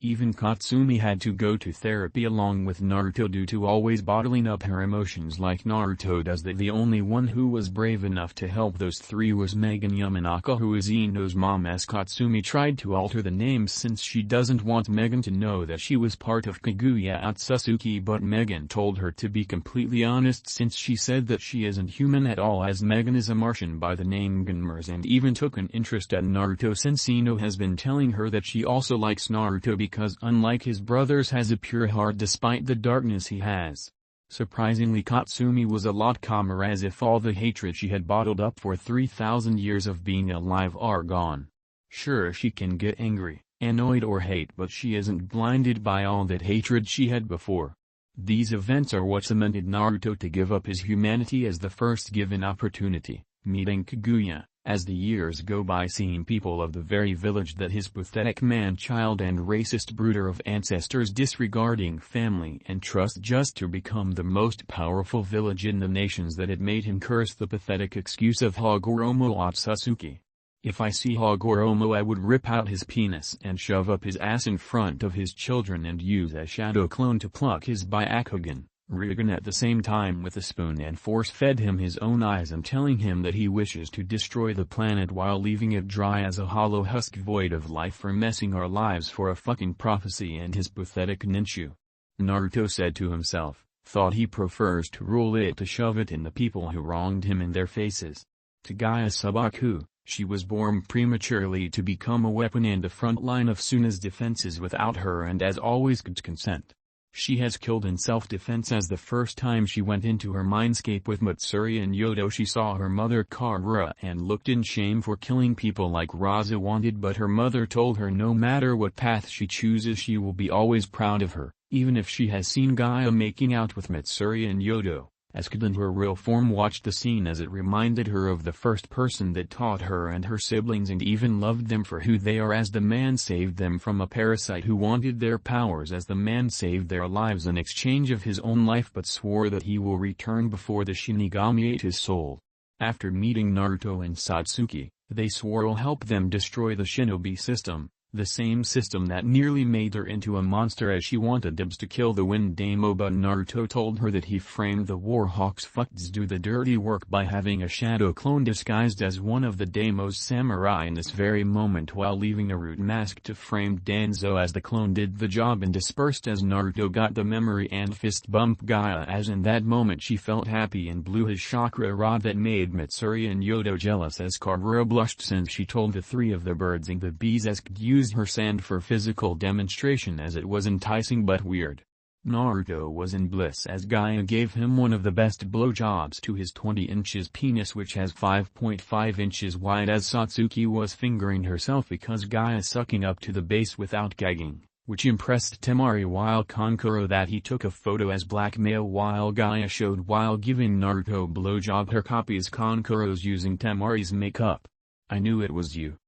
Even Katsumi had to go to therapy along with Naruto due to always bottling up her emotions like Naruto does. The only one who was brave enough to help those three was Megan Yamanaka, who is Ino's mom, as Katsumi tried to alter the name since she doesn't want Megan to know that she was part of Kaguya Ōtsutsuki, but Megan told her to be completely honest since she said that she isn't human at all, as Megan is a Martian by the name Gunmers, and even took an interest at Naruto since Ino has been telling her that she also likes Naruto because unlike his brothers has a pure heart despite the darkness he has. Surprisingly, Katsumi was a lot calmer, as if all the hatred she had bottled up for 3,000 years of being alive are gone. Sure, she can get angry, annoyed or hate, but she isn't blinded by all that hatred she had before. These events are what cemented Naruto to give up his humanity as the first given opportunity, meeting Kaguya. As the years go by, seeing people of the very village that his pathetic man-child and racist brooder of ancestors disregarding family and trust just to become the most powerful village in the nations, that it made him curse the pathetic excuse of Hagoromo Ōtsutsuki. If I see Hagoromo, I would rip out his penis and shove up his ass in front of his children and use a shadow clone to pluck his Byakugan, Rinnegan, at the same time with a spoon, and force-fed him his own eyes and telling him that he wishes to destroy the planet while leaving it dry as a hollow husk void of life for messing our lives for a fucking prophecy and his pathetic ninchu. Naruto said to himself, thought he prefers to rule it to shove it in the people who wronged him in their faces. Kaguya Subaku, she was born prematurely to become a weapon and a front line of Suna's defenses without her and as always consent. She has killed in self-defense, as the first time she went into her mindscape with Matsuri and Yodo she saw her mother Karura and looked in shame for killing people like Raza wanted, but her mother told her no matter what path she chooses she will be always proud of her, even if she has seen Gaia making out with Matsuri and Yodo. As Kid, her real form, watched the scene as it reminded her of the first person that taught her and her siblings and even loved them for who they are, as the man saved them from a parasite who wanted their powers, as the man saved their lives in exchange of his own life but swore that he will return before the Shinigami ate his soul. After meeting Naruto and Satsuki, they swore will help them destroy the shinobi system, the same system that nearly made her into a monster, as she wanted Dibs to kill the Wind Damo, but Naruto told her that he framed the Warhawks fucks do the dirty work by having a shadow clone disguised as one of the Damo's samurai in this very moment, while leaving a root mask to frame Danzo, as the clone did the job and dispersed as Naruto got the memory and fist bump Gaia, as in that moment she felt happy and blew his chakra rod that made Matsuri and Yodo jealous, as Karura blushed since she told the three of the birds and the bees as could use her sand for physical demonstration, as it was enticing but weird. Naruto was in bliss as Gaia gave him one of the best blowjobs to his 20 inches penis, which has 5.5 inches wide, as Satsuki was fingering herself because Gaia sucking up to the base without gagging, which impressed Temari, while Kankuro that he took a photo as blackmail while Gaia showed while giving Naruto blowjob her copies Kankuro's using Temari's makeup. I knew it was you,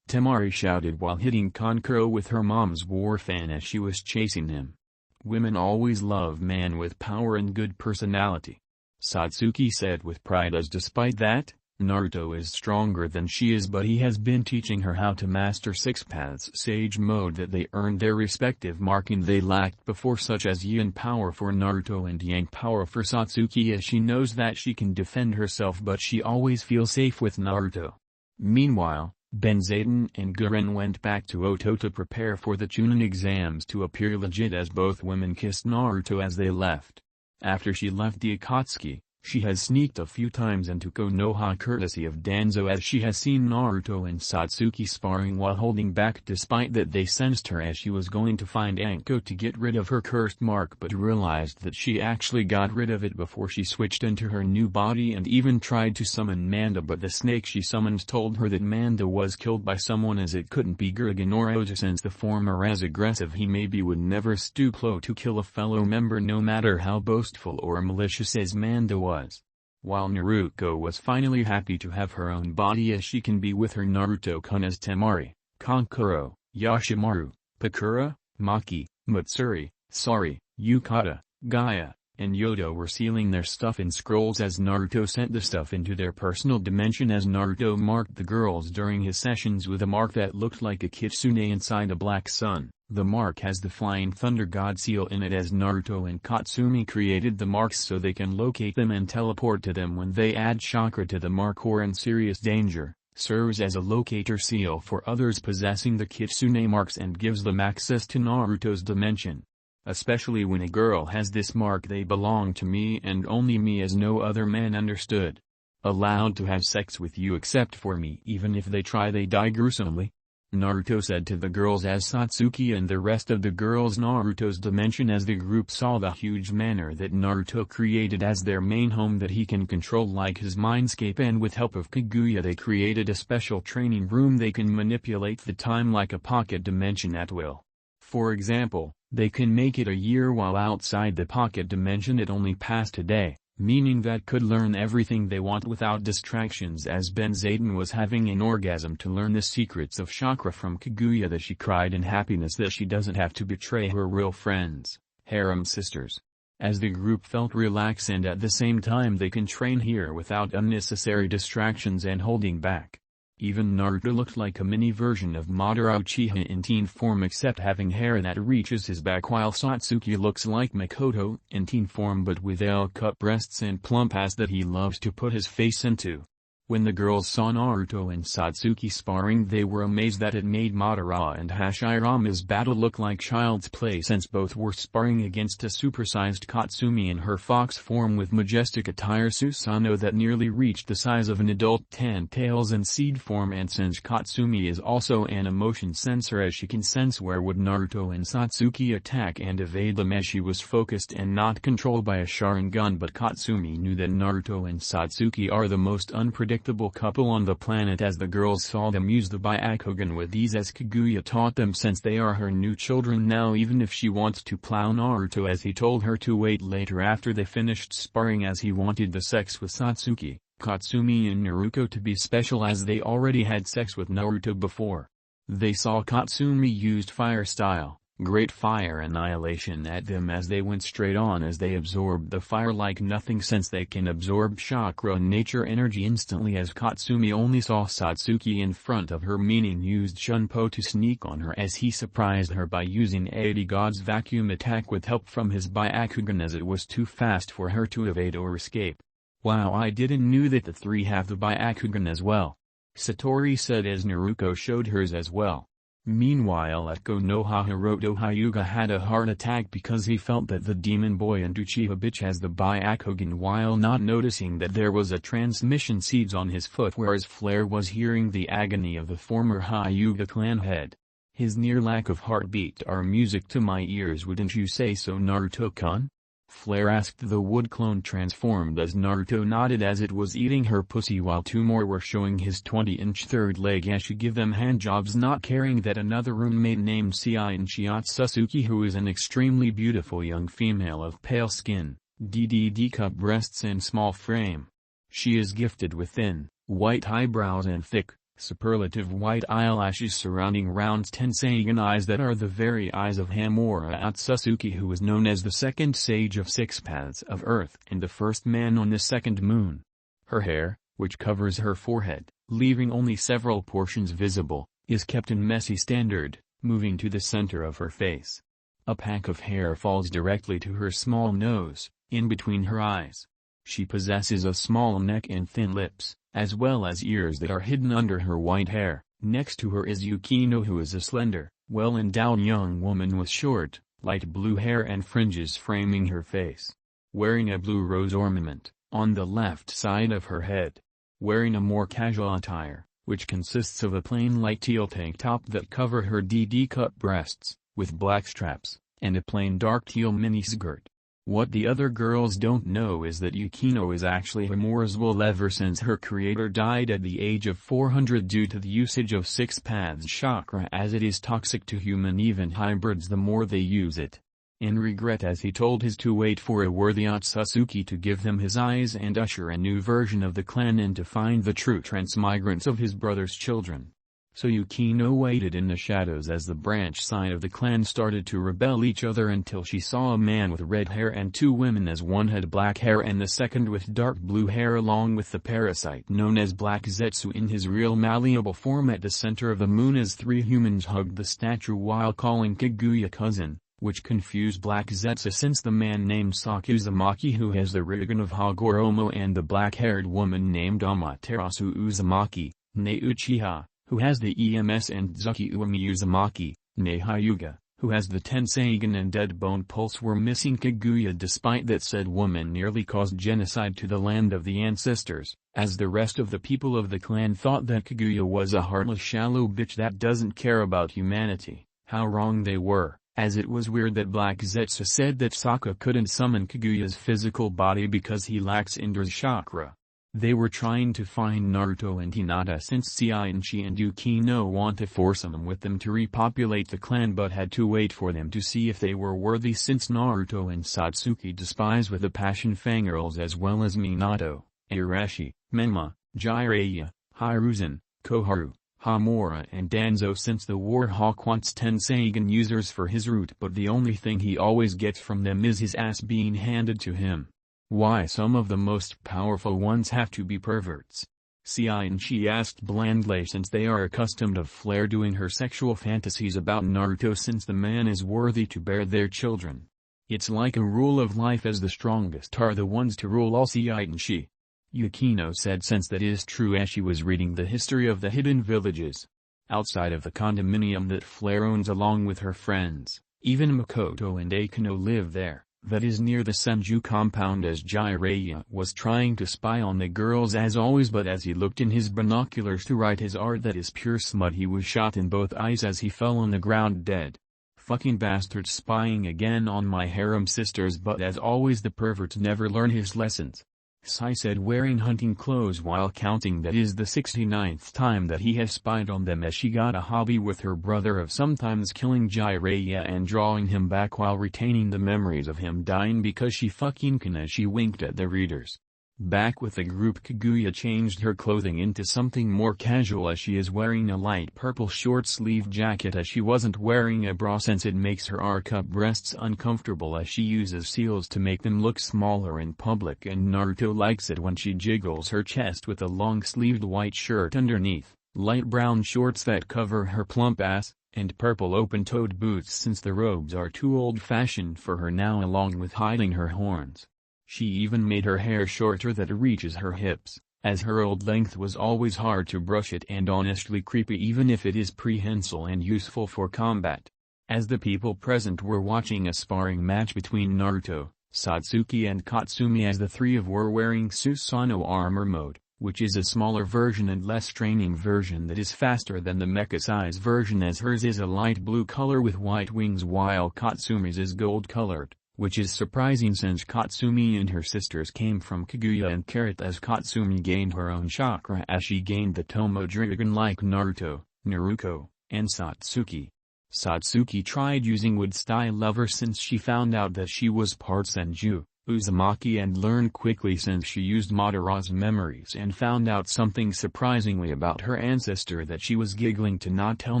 Temari shouted while hitting Kankuro with her mom's war fan as she was chasing him. Women always love man with power and good personality, Satsuki said with pride, as despite that, Naruto is stronger than she is, but he has been teaching her how to master Six Paths Sage mode that they earned their respective marking they lacked before, such as Yin power for Naruto and Yang power for Satsuki, as she knows that she can defend herself but she always feels safe with Naruto. Meanwhile, Benzaden and Gurren went back to Oto to prepare for the Chunin exams to appear legit, as both women kissed Naruto as they left. After she left the Akatsuki, she has sneaked a few times into Konoha courtesy of Danzo, as she has seen Naruto and Satsuki sparring while holding back, despite that they sensed her as she was going to find Anko to get rid of her cursed mark, but realized that she actually got rid of it before she switched into her new body and even tried to summon Manda, but the snake she summoned told her that Manda was killed by someone, as it couldn't be Gurgen or Oja, since the former, as aggressive he maybe, would never stoop low to kill a fellow member no matter how boastful or malicious as Manda was. was. While Naruto was finally happy to have her own body as she can be with her Naruto-kun as Temari, Kankuro, Yashimaru, Pakura, Maki, Matsuri, Sari, Yukata, Gaia, and Yodo were sealing their stuff in scrolls as Naruto sent the stuff into their personal dimension as Naruto marked the girls during his sessions with a mark that looked like a kitsune inside a black sun. The mark has the Flying Thunder God seal in it as Naruto and Katsumi created the marks so they can locate them and teleport to them when they add chakra to the mark or in serious danger, serves as a locator seal for others possessing the kitsune marks and gives them access to Naruto's dimension. Especially when a girl has this mark, they belong to me and only me, as no other man understood. Allowed to have sex with you except for me. Even if they try, they die gruesomely. Naruto said to the girls as Satsuki and the rest of the girls Naruto's dimension as the group saw the huge manor that Naruto created as their main home that he can control like his mindscape, and with help of Kaguya they created a special training room they can manipulate the time like a pocket dimension at will. For example, they can make it a year while outside the pocket dimension it only passed a day, meaning that could learn everything they want without distractions, as Ben Zayden was having an orgasm to learn the secrets of chakra from Kaguya that she cried in happiness that she doesn't have to betray her real friends, harem sisters. As the group felt relaxed and at the same time they can train here without unnecessary distractions and holding back. Even Naruto looked like a mini version of Madara Uchiha in teen form except having hair that reaches his back, while Satsuki looks like Makoto in teen form but with L-cut breasts and plump ass that he loves to put his face into. When the girls saw Naruto and Satsuki sparring, they were amazed that it made Madara and Hashirama's battle look like child's play, since both were sparring against a supersized Katsumi in her fox form with majestic attire Susanoo that nearly reached the size of an adult Ten Tails in seed form, and since Katsumi is also an emotion sensor as she can sense where would Naruto and Satsuki attack and evade them as she was focused and not controlled by a Sharingan, but Katsumi knew that Naruto and Satsuki are the most unpredictable couple on the planet as the girls saw them use the Byakugan with ease as Kaguya taught them, since they are her new children now, even if she wants to plow Naruto as he told her to wait later after they finished sparring, as he wanted the sex with Satsuki, Katsumi and Naruto to be special as they already had sex with Naruto before. They saw Katsumi used fire style, great fire annihilation at them as they went straight on as they absorbed the fire like nothing, since they can absorb chakra and nature energy instantly, as Katsumi only saw Satsuki in front of her, meaning used Shunpo to sneak on her as he surprised her by using 80 God's vacuum attack with help from his Byakugan as it was too fast for her to evade or escape. Wow, I didn't knew that the three have the Byakugan as well. Satori said as Naruto showed hers as well. Meanwhile at Konoha, Hiroto Hyuga had a heart attack because he felt that the demon boy and Uchiha bitch has the Byakugan, while not noticing that there was a transmission seeds on his foot, whereas Flare was hearing the agony of the former Hyuga clan head. His near lack of heartbeat are music to my ears, wouldn't you say so, Naruto-kun? Flare asked. The wood clone transformed as Naruto nodded as it was eating her pussy, while two more were showing his 20-inch third leg as she give them handjobs, not caring that another roommate named Cian Chiatsuki, who is an extremely beautiful young female of pale skin, DDD cup breasts and small frame. She is gifted with thin, white eyebrows and thick, superlative white eyelashes surrounding round Tenseigan eyes that are the very eyes of Hamura Ōtsutsuki, who is known as the second sage of six paths of earth and the first man on the second moon. Her hair, which covers her forehead, leaving only several portions visible, is kept in messy standard, moving to the center of her face. A pack of hair falls directly to her small nose, in between her eyes. She possesses a small neck and thin lips, as well as ears that are hidden under her white hair. Next to her is Yukino, who is a slender, well-endowed young woman with short, light blue hair and fringes framing her face. Wearing a blue rose ornament, on the left side of her head. Wearing a more casual attire, which consists of a plain light teal tank top that cover her DD-cut breasts, with black straps, and a plain dark teal mini-skirt. What the other girls don't know is that Yukino is actually immortal ever since her creator died at the age of 400 due to the usage of six paths chakra, as it is toxic to human, even hybrids, the more they use it. in regret as he told his to wait for a worthy Ōtsutsuki to give them his eyes and usher a new version of the clan in to find the true transmigrants of his brother's children. So Yukino waited in the shadows as the branch side of the clan started to rebel each other until she saw a man with red hair and two women, as one had black hair and the second with dark blue hair, along with the parasite known as Black Zetsu in his real malleable form at the center of the moon, as three humans hugged the statue while calling Kaguya cousin, which confused Black Zetsu since the man named Uzumaki, who has the Rinnegan of Hagoromo, and the black-haired woman named Amaterasu Uzumaki, ne Uchiha, who has the EMS, and Zuki Uemi Uzumaki, ne Hyuga, who has the Tenseigan and Dead Bone Pulse, were missing Kaguya, despite that said woman nearly caused genocide to the land of the ancestors, as the rest of the people of the clan thought that Kaguya was a heartless shallow bitch that doesn't care about humanity. How wrong they were, as it was weird that Black Zetsu said that Sokka couldn't summon Kaguya's physical body because he lacks Indra's chakra. They were trying to find Naruto and Hinata since Saiinchi and Yukino want to force him with them to repopulate the clan, but had to wait for them to see if they were worthy, since Naruto and Satsuki despise with a passion fangirls, as well as Minato, Arashi, Menma, Jiraiya, Hiruzen, Koharu, Hamura and Danzo, since the Warhawk wants Tenseigan users for his root, but the only thing he always gets from them is his ass being handed to him. Why some of the most powerful ones have to be perverts? Saiinchi asked blandly, since they are accustomed of Flare doing her sexual fantasies about Naruto, since the man is worthy to bear their children. It's like a rule of life, as the strongest are the ones to rule all. Saiinchi, Yukino said, since that is true, as she was reading the history of the hidden villages outside of the condominium that Flare owns along with her friends. Even Makoto and Akino live there. That is near the Senju compound, as Jiraiya was trying to spy on the girls as always, but as he looked in his binoculars to write his art that is pure smut, he was shot in both eyes as he fell on the ground dead. Fucking bastards, spying again on my harem sisters, but as always the perverts never learn his lessons. Sai said, wearing hunting clothes while counting that is the 69th time that he has spied on them, as she got a hobby with her brother of sometimes killing Jiraiya and drawing him back while retaining the memories of him dying because she fucking can, as she winked at the readers. Back with the group, Kaguya changed her clothing into something more casual, as she is wearing a light purple short-sleeved jacket, as she wasn't wearing a bra since it makes her R-cup breasts uncomfortable, as she uses seals to make them look smaller in public, and Naruto likes it when she jiggles her chest with a long-sleeved white shirt underneath, light brown shorts that cover her plump ass, and purple open-toed boots since the robes are too old-fashioned for her now, along with hiding her horns. She even made her hair shorter that reaches her hips, as her old length was always hard to brush it and honestly creepy, even if it is prehensile and useful for combat. As the people present were watching a sparring match between Naruto, Satsuki and Katsumi, as the three of were wearing Susanoo armor mode, which is a smaller version and less straining version that is faster than the mecha size version, as hers is a light blue color with white wings while Katsumi's is gold colored, which is surprising since Katsumi and her sisters came from Kaguya and Carrot, as Katsumi gained her own chakra as she gained the Tomo Dragon like Naruto, Naruko, and Satsuki. Satsuki tried using wood style ever since she found out that she was part Senju, Uzumaki, and learned quickly since she used Madara's memories and found out something surprisingly about her ancestor that she was giggling to not tell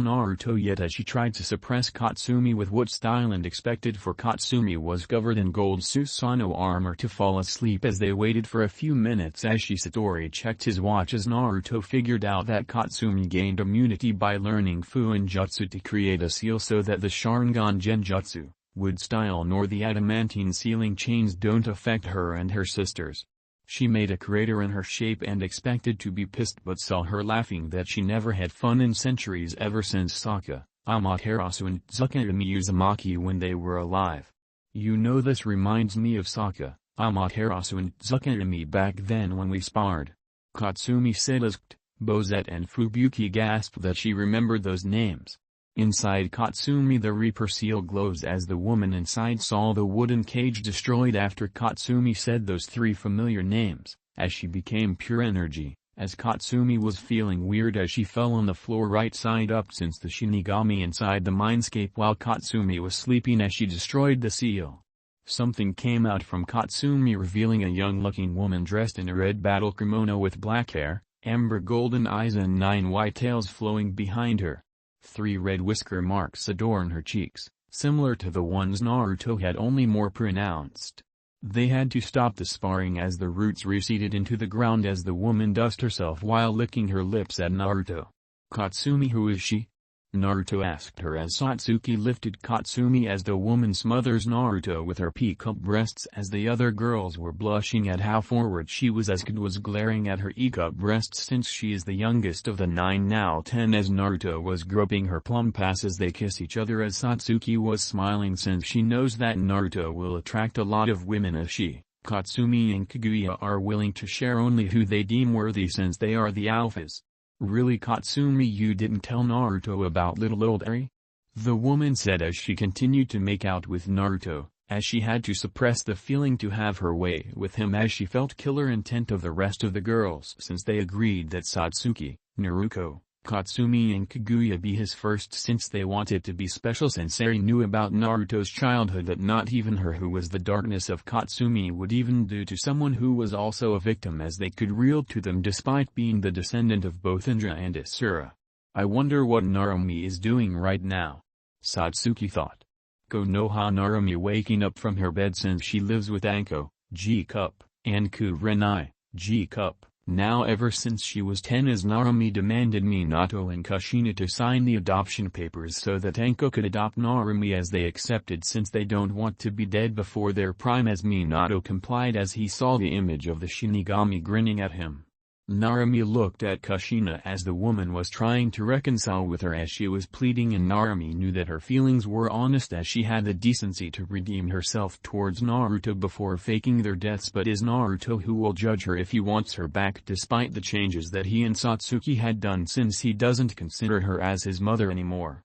Naruto yet, as she tried to suppress Katsumi with wood style and expected for Katsumi was covered in gold Susanoo armor to fall asleep, as they waited for a few minutes as Shisatori checked his watch, as Naruto figured out that Katsumi gained immunity by learning Fuin Jutsu to create a seal so that the Sharingan Genjutsu, wood style nor the adamantine sealing chains don't affect her and her sisters. She made a crater in her shape and expected to be pissed, but saw her laughing that she never had fun in centuries ever since Sokka, Amaterasu and Zuki Uzumaki when they were alive. You know, this reminds me of Sokka, Amaterasu and Zuki back then when we sparred. Katsumi said. Bozette and Fubuki gasped that she remembered those names. Inside Katsumi the Reaper seal glows as the woman inside saw the wooden cage destroyed after Katsumi said those three familiar names, as she became pure energy, as Katsumi was feeling weird as she fell on the floor right side up since the Shinigami inside the mindscape while Katsumi was sleeping as she destroyed the seal. Something came out from Katsumi revealing a young-looking woman dressed in a red battle kimono with black hair, amber golden eyes and 9 white tails flowing behind her. 3 red whisker marks adorn her cheeks, similar to the ones Naruto had, only more pronounced. They had to stop the sparring as the roots receded into the ground as the woman dusted herself while licking her lips at Naruto. "Katsumi, who is she?" Naruto asked her as Satsuki lifted Katsumi as the woman smothers Naruto with her peacock breasts as the other girls were blushing at how forward she was as Kid was glaring at her peacock breasts since she is the youngest of the 9 now 10 as Naruto was groping her plum pass as they kiss each other as Satsuki was smiling since she knows that Naruto will attract a lot of women as she, Katsumi and Kaguya are willing to share only who they deem worthy since they are the alphas. "Really, Katsumi, you didn't tell Naruto about little old Eri?" the woman said as she continued to make out with Naruto, as she had to suppress the feeling to have her way with him as she felt killer intent of the rest of the girls since they agreed that Satsuki, Naruto, Katsumi and Kaguya be his first since they wanted to be special since Eri knew about Naruto's childhood that not even her who was the darkness of Katsumi would even do to someone who was also a victim as they could reel to them despite being the descendant of both Indra and Asura. "I wonder what Narumi is doing right now," Satsuki thought. Konoha Narumi waking up from her bed since she lives with Anko, G-Cup, and Kurenai, G-Cup. Now ever since she was 10 as Narumi demanded Minato and Kushina to sign the adoption papers so that Anko could adopt Narumi as they accepted since they don't want to be dead before their prime as Minato complied as he saw the image of the Shinigami grinning at him. Narumi looked at Kushina as the woman was trying to reconcile with her as she was pleading and Narumi knew that her feelings were honest as she had the decency to redeem herself towards Naruto before faking their deaths but is Naruto who will judge her if he wants her back despite the changes that he and Satsuki had done since he doesn't consider her as his mother anymore.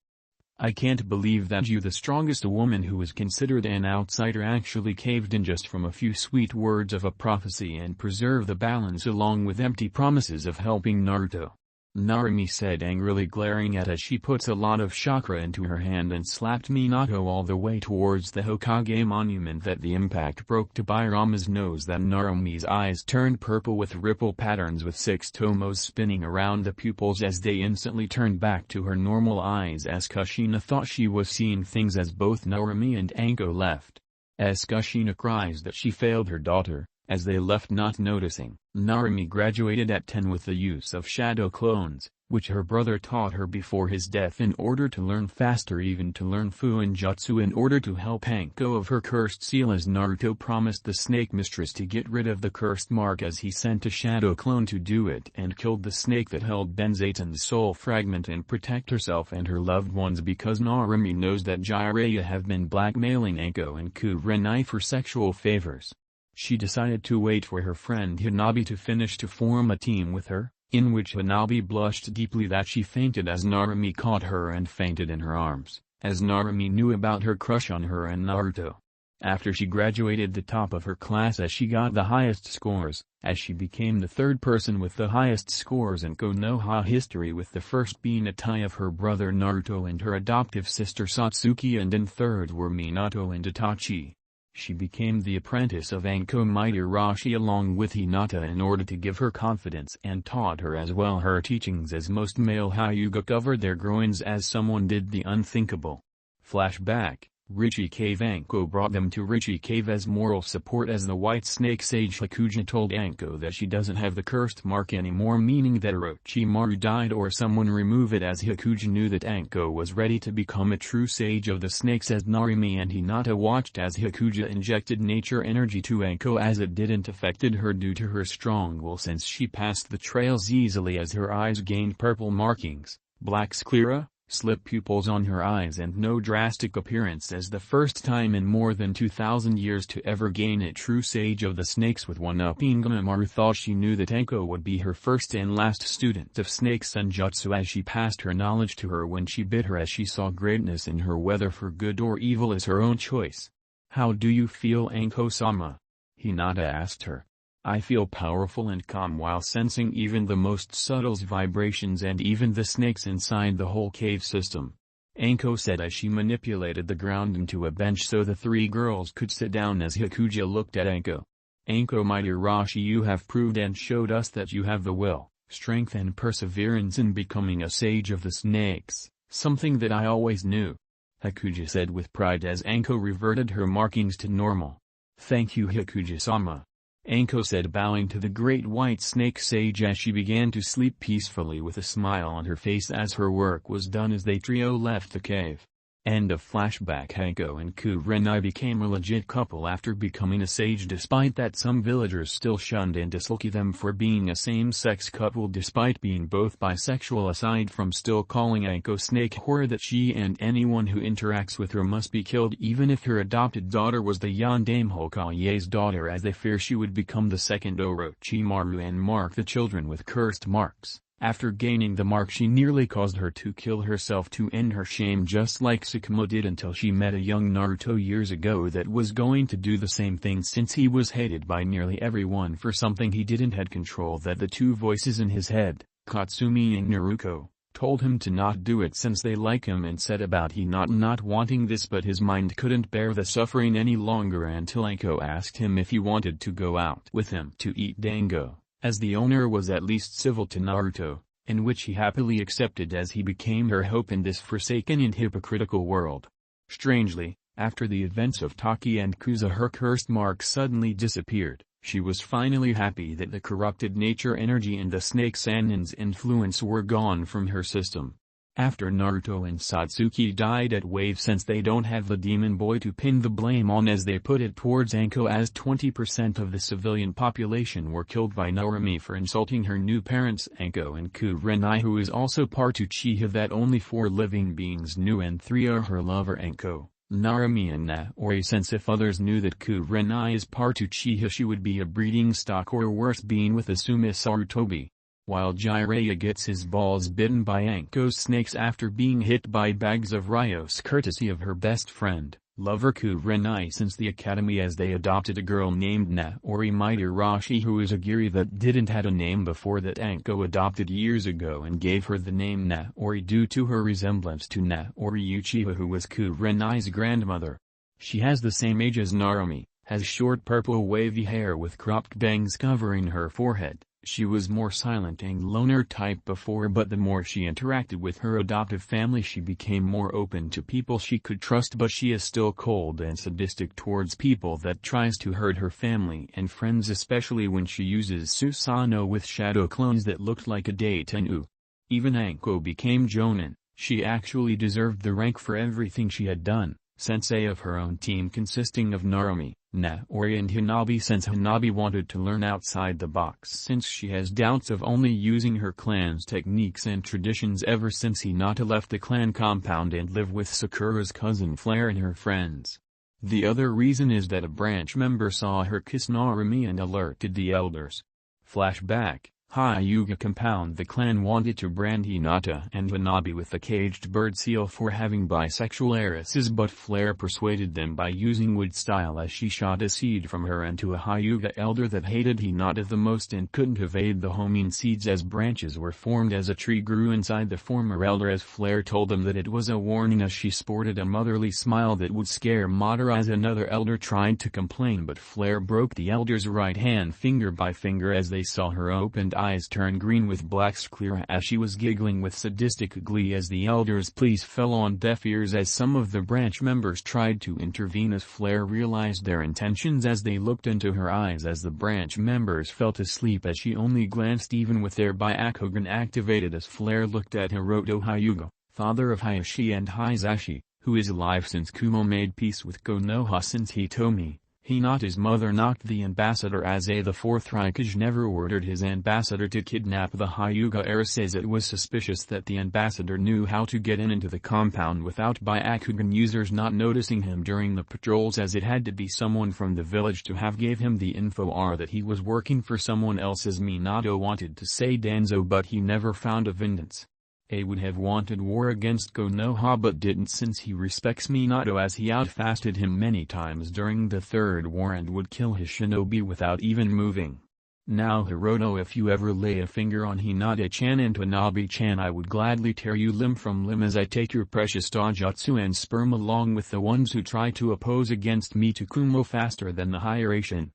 "I can't believe that you, the strongest woman who was considered an outsider, actually caved in just from a few sweet words of a prophecy and preserve the balance along with empty promises of helping Naruto," Narumi said angrily glaring at as she puts a lot of chakra into her hand and slapped Minato all the way towards the Hokage monument that the impact broke to Bairama's nose that Narumi's eyes turned purple with ripple patterns with 6 tomos spinning around the pupils as they instantly turned back to her normal eyes as Kushina thought she was seeing things as both Narumi and Anko left. As Kushina cries that she failed her daughter, as they left not noticing, Narumi graduated at 10 with the use of shadow clones, which her brother taught her before his death in order to learn faster, even to learn Fuinjutsu in order to help Anko of her cursed seal as Naruto promised the snake mistress to get rid of the cursed mark as he sent a shadow clone to do it and killed the snake that held Benzaiten's soul fragment and protect herself and her loved ones because Narumi knows that Jiraiya have been blackmailing Anko and Kurenai for sexual favors. She decided to wait for her friend Hanabi to finish to form a team with her, in which Hanabi blushed deeply that she fainted as Narumi caught her and fainted in her arms, as Narumi knew about her crush on her and Naruto. After she graduated the top of her class as she got the highest scores, as she became the 3rd person with the highest scores in Konoha history with the first being a tie of her brother Naruto and her adoptive sister Satsuki and in 3rd were Minato and Itachi. She became the apprentice of Anko Mitarashi along with Hinata in order to give her confidence and taught her as well her teachings as most male Hyuga covered their groins as someone did the unthinkable. Flashback. Richie Cave. Anko brought them to Richie Cave as moral support as the White Snake Sage Hakuja told Anko that she doesn't have the cursed mark anymore, meaning that Orochimaru died or someone remove it, as Hakuja knew that Anko was ready to become a true sage of the snakes as Narumi and Hinata watched as Hakuja injected nature energy to Anko as it didn't affected her due to her strong will since she passed the trails easily as her eyes gained purple markings, black sclera, slip pupils on her eyes and no drastic appearance as the first time in more than 2,000 years to ever gain a true sage of the snakes with one-upping. Ganamaru thought she knew that Anko would be her first and last student of snake senjutsu as she passed her knowledge to her when she bit her as she saw greatness in her, whether for good or evil is her own choice. "How do you feel, Anko-sama?" Hinata asked her. I feel powerful and calm while sensing even the most subtle vibrations and even the snakes inside the whole cave system," Anko said as she manipulated the ground into a bench so the three girls could sit down. As Hakuja looked at Anko. "Anko, my dear Rashi, you have proved and showed us that you have the will, strength and perseverance in becoming a sage of the snakes, something that I always knew," Hakuja said with pride as Anko reverted her markings to normal. "Thank you, Hakuja-sama," Anko said, bowing to the great white snake sage as she began to sleep peacefully with a smile on her face as her work was done as they trio left the cave. End of flashback. Anko and Kurenai became a legit couple after becoming a sage, despite that some villagers still shunned and disliked them for being a same-sex couple despite being both bisexual, aside from still calling Anko snake whore that she and anyone who interacts with her must be killed even if her adopted daughter was the Yondaime Hokage's daughter, as they fear she would become the second Orochimaru and mark the children with cursed marks. After gaining the mark, she nearly caused her to kill herself to end her shame, just like Tsukumo did until she met a young Naruto years ago that was going to do the same thing since he was hated by nearly everyone for something he didn't had control. That the two voices in his head, Katsumi and Naruto, told him to not do it since they like him and said about he not wanting this, but his mind couldn't bear the suffering any longer until Anko asked him if he wanted to go out with him to eat dango, as the owner was at least civil to Naruto, in which he happily accepted as he became her hope in this forsaken and hypocritical world. Strangely, after the events of Taki and Kuza, her cursed mark suddenly disappeared. She was finally happy that the corrupted nature energy and the snake Sannin's influence were gone from her system. After Naruto and Satsuki died at Wave, since they don't have the demon boy to pin the blame on, as they put it, towards Anko, as 20% of the civilian population were killed by Narumi for insulting her new parents Anko and Kurenai, who is also part Uchiha, that only 4 living beings knew and 3 are her lover Anko, Narumi and Naori, since if others knew that Kurenai is part Uchiha she would be a breeding stock, or worse, being with Asuma Sarutobi. While Jiraiya gets his balls bitten by Anko's snakes after being hit by bags of Ryos courtesy of her best friend, lover Kurenai since the academy, as they adopted a girl named Naori Mitarashi, who is a Giri that didn't had a name before, that Anko adopted years ago and gave her the name Naori due to her resemblance to Naori Uchiha, who was Kurenai's grandmother. She has the same age as Narumi, has short purple wavy hair with cropped bangs covering her forehead. She was more silent and loner type before, but the more she interacted with her adoptive family she became more open to people she could trust, but she is still cold and sadistic towards people that tries to hurt her family and friends, especially when she uses Susanoo with shadow clones that looked like a Daitanu. Even Anko became Jonin. She actually deserved the rank for everything she had done, sensei of her own team consisting of Narumi, Naori and Hanabi, since Hanabi wanted to learn outside the box since she has doubts of only using her clan's techniques and traditions ever since Hinata left the clan compound and lived with Sakura's cousin Flare and her friends. The other reason is that a branch member saw her kiss Narumi and alerted the elders. Flashback. Hyuga compound. The clan wanted to brand Hinata and Hanabi with the caged bird seal for having bisexual heiresses, but Flare persuaded them by using wood style as she shot a seed from her into a Hyuga elder that hated Hinata the most and couldn't evade the homing seeds, as branches were formed as a tree grew inside the former elder, as Flare told them that it was a warning, as she sported a motherly smile that would scare Madara, as another elder tried to complain, but Flare broke the elder's right hand finger by finger as they saw her opened eyes turn green with black sclera as she was giggling with sadistic glee, as the elder's pleas fell on deaf ears as some of the branch members tried to intervene, as Flare realized their intentions as they looked into her eyes, as the branch members fell to sleep as she only glanced, even with their Byakugan activated, as Flare looked at Hiroto Hyuga, father of Hayashi and Hizashi, who is alive since Kumo made peace with Konoha since Hitomi. Hinata's mother knocked the ambassador, as the fourth Raikage never ordered his ambassador to kidnap the Hyuga heiress, as it was suspicious that the ambassador knew how to get into the compound without Byakugan users not noticing him during the patrols, as it had to be someone from the village to have gave him the info that he was working for someone else, as Minato wanted to say Danzo, but he never found evidence. Would have wanted war against Konoha but didn't, since he respects Minato, as he outfasted him many times during the Third War and would kill his shinobi without even moving. Now Hiroto, if you ever lay a finger on Hinata-chan and Tanabe-chan, I would gladly tear you limb from limb as I take your precious Dojutsu and sperm along with the ones who try to oppose against me to Kumo faster than the Hiraishin.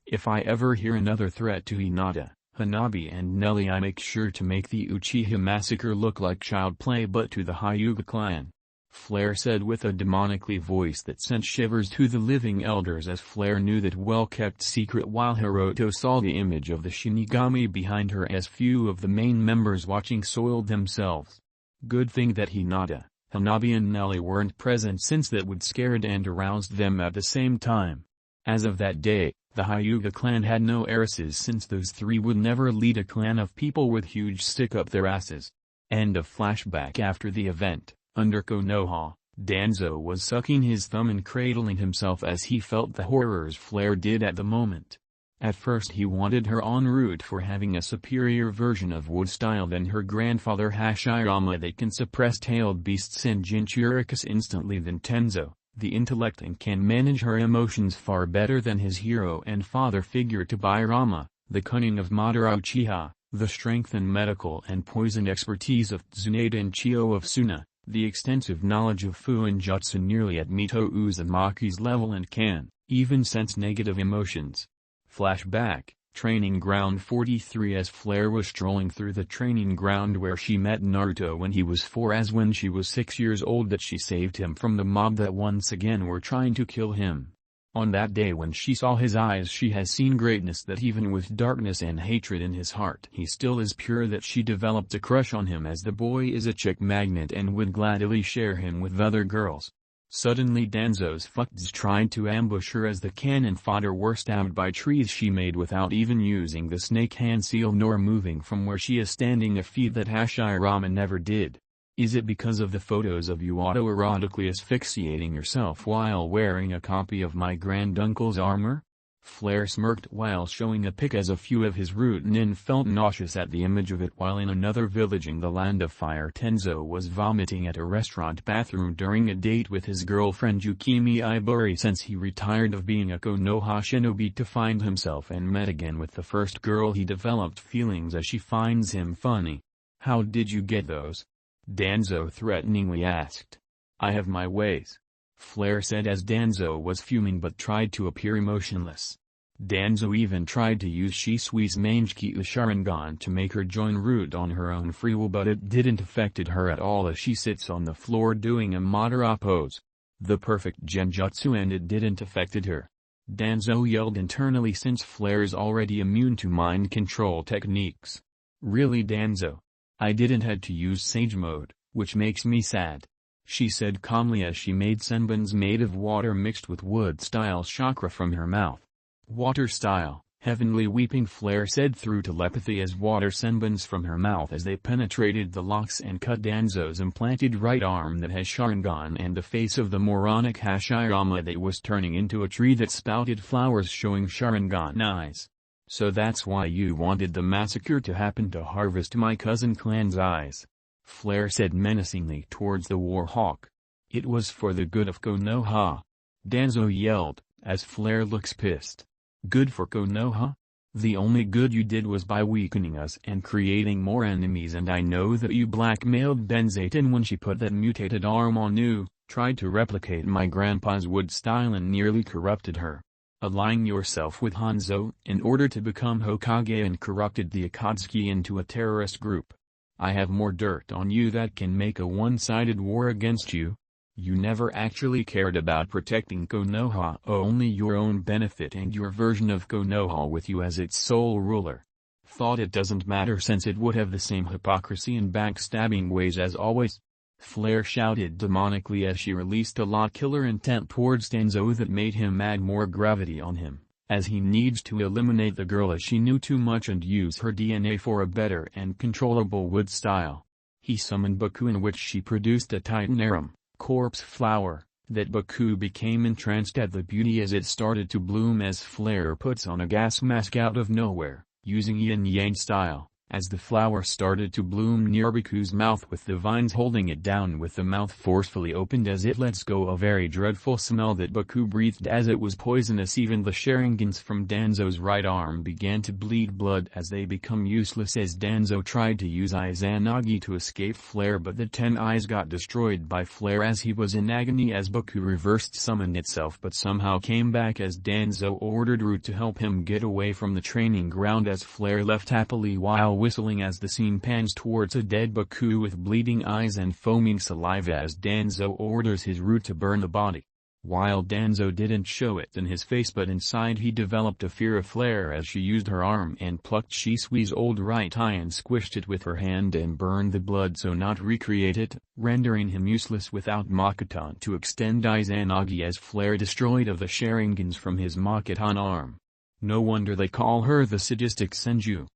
If I ever hear another threat to Hinata, Hanabi and Nelly, I make sure to make the Uchiha massacre look like child play but to the Hyuga clan. Flare said with a demonically voice that sent shivers to the living elders, as Flare knew that well-kept secret, while Hiroto saw the image of the Shinigami behind her as few of the main members watching soiled themselves. Good thing that Hinata, Hanabi and Nelly weren't present, since that would scared and aroused them at the same time. As of that day, the Hyuga clan had no heiresses, since those three would never lead a clan of people with huge stick up their asses. End of flashback. After the event, under Konoha, Danzo was sucking his thumb and cradling himself as he felt the horrors Flare did at the moment. At first he wanted her en route for having a superior version of wood style than her grandfather Hashirama that can suppress tailed beasts and Jinchuricus instantly than Tenzo, the intellect and can manage her emotions far better than his hero and father figure Tobirama, the cunning of Madara Uchiha, the strength and medical and poison expertise of Tsunade and Chio of Suna, the extensive knowledge of Fu and Jutsu nearly at Mito Uzumaki's level, and can even sense negative emotions. Flashback, Training Ground 43. As Flare was strolling through the training ground where she met Naruto when he was 4, as when she was 6 years old that she saved him from the mob that once again were trying to kill him. On that day when she saw his eyes, she has seen greatness, that even with darkness and hatred in his heart he still is pure, that she developed a crush on him as the boy is a chick magnet and would gladly share him with other girls. Suddenly Danzo's fucks tried to ambush her as the cannon fodder were stabbed by trees she made without even using the snake hand seal nor moving from where she is standing, a feat that Hashirama never did. Is it because of the photos of you autoerotically asphyxiating yourself while wearing a copy of my granduncle's armor? Flare smirked while showing a pic, as a few of his rootnin felt nauseous at the image of it, while in another village in the Land of Fire Tenzo was vomiting at a restaurant bathroom during a date with his girlfriend Yukimi Iburi, since he retired of being a Konoha shinobi to find himself and met again with the first girl. He developed feelings as she finds him funny. How did you get those? Danzo threateningly asked. I have my ways, Flare said as Danzo was fuming but tried to appear emotionless. Danzo even tried to use Shisui's Mangekyo Sharingan to make her join Root on her own free will, but it didn't affected her at all as she sits on the floor doing a Madara pose. The perfect genjutsu, and it didn't affected her. Danzo yelled internally, since Flare is already immune to mind control techniques. Really Danzo? I didn't had to use Sage Mode, which makes me sad, she said calmly as she made senbons made of water mixed with wood-style chakra from her mouth. Water style, heavenly weeping, Flare said through telepathy as water senbons from her mouth as they penetrated the locks and cut Danzo's implanted right arm that has Sharingan and the face of the moronic Hashirama that was turning into a tree that spouted flowers showing Sharingan eyes. So that's why you wanted the massacre to happen, to harvest my cousin clan's eyes, Flare said menacingly towards the Warhawk. It was for the good of Konoha, Danzo yelled, as Flare looks pissed. Good for Konoha? The only good you did was by weakening us and creating more enemies, and I know that you blackmailed Benzaten when she put that mutated arm on you, tried to replicate my grandpa's wood style and nearly corrupted her. Allying yourself with Hanzo in order to become Hokage and corrupted the Akatsuki into a terrorist group. I have more dirt on you that can make a one-sided war against you. You never actually cared about protecting Konoha, only your own benefit and your version of Konoha with you as its sole ruler. Thought it doesn't matter since it would have the same hypocrisy and backstabbing ways as always. Flare shouted demonically as she released a lot killer intent towards Danzo that made him add more gravity on him, as he needs to eliminate the girl as she knew too much and use her DNA for a better and controllable wood style. He summoned Baku, in which she produced a Titanarum, corpse flower, that Baku became entranced at the beauty as it started to bloom as Flare puts on a gas mask out of nowhere, using yin-yang style. As the flower started to bloom near Baku's mouth with the vines holding it down with the mouth forcefully opened as it lets go a very dreadful smell that Baku breathed as it was poisonous. Even the Sharingans from Danzo's right arm began to bleed blood as they become useless as Danzo tried to use Izanagi to escape Flare, but the 10 eyes got destroyed by Flare as he was in agony as Baku reversed summoned itself but somehow came back as Danzo ordered Root to help him get away from the training ground as Flare left happily while whistling as the scene pans towards a dead Baku with bleeding eyes and foaming saliva as Danzo orders his Root to burn the body. While Danzo didn't show it in his face but inside he developed a fear of Flare as she used her arm and plucked Shisui's old right eye and squished it with her hand and burned the blood so not recreate it, rendering him useless without Makotan to extend Izanagi as Flare destroyed of the Sharingans from his Makotan arm. No wonder they call her the sadistic Senju.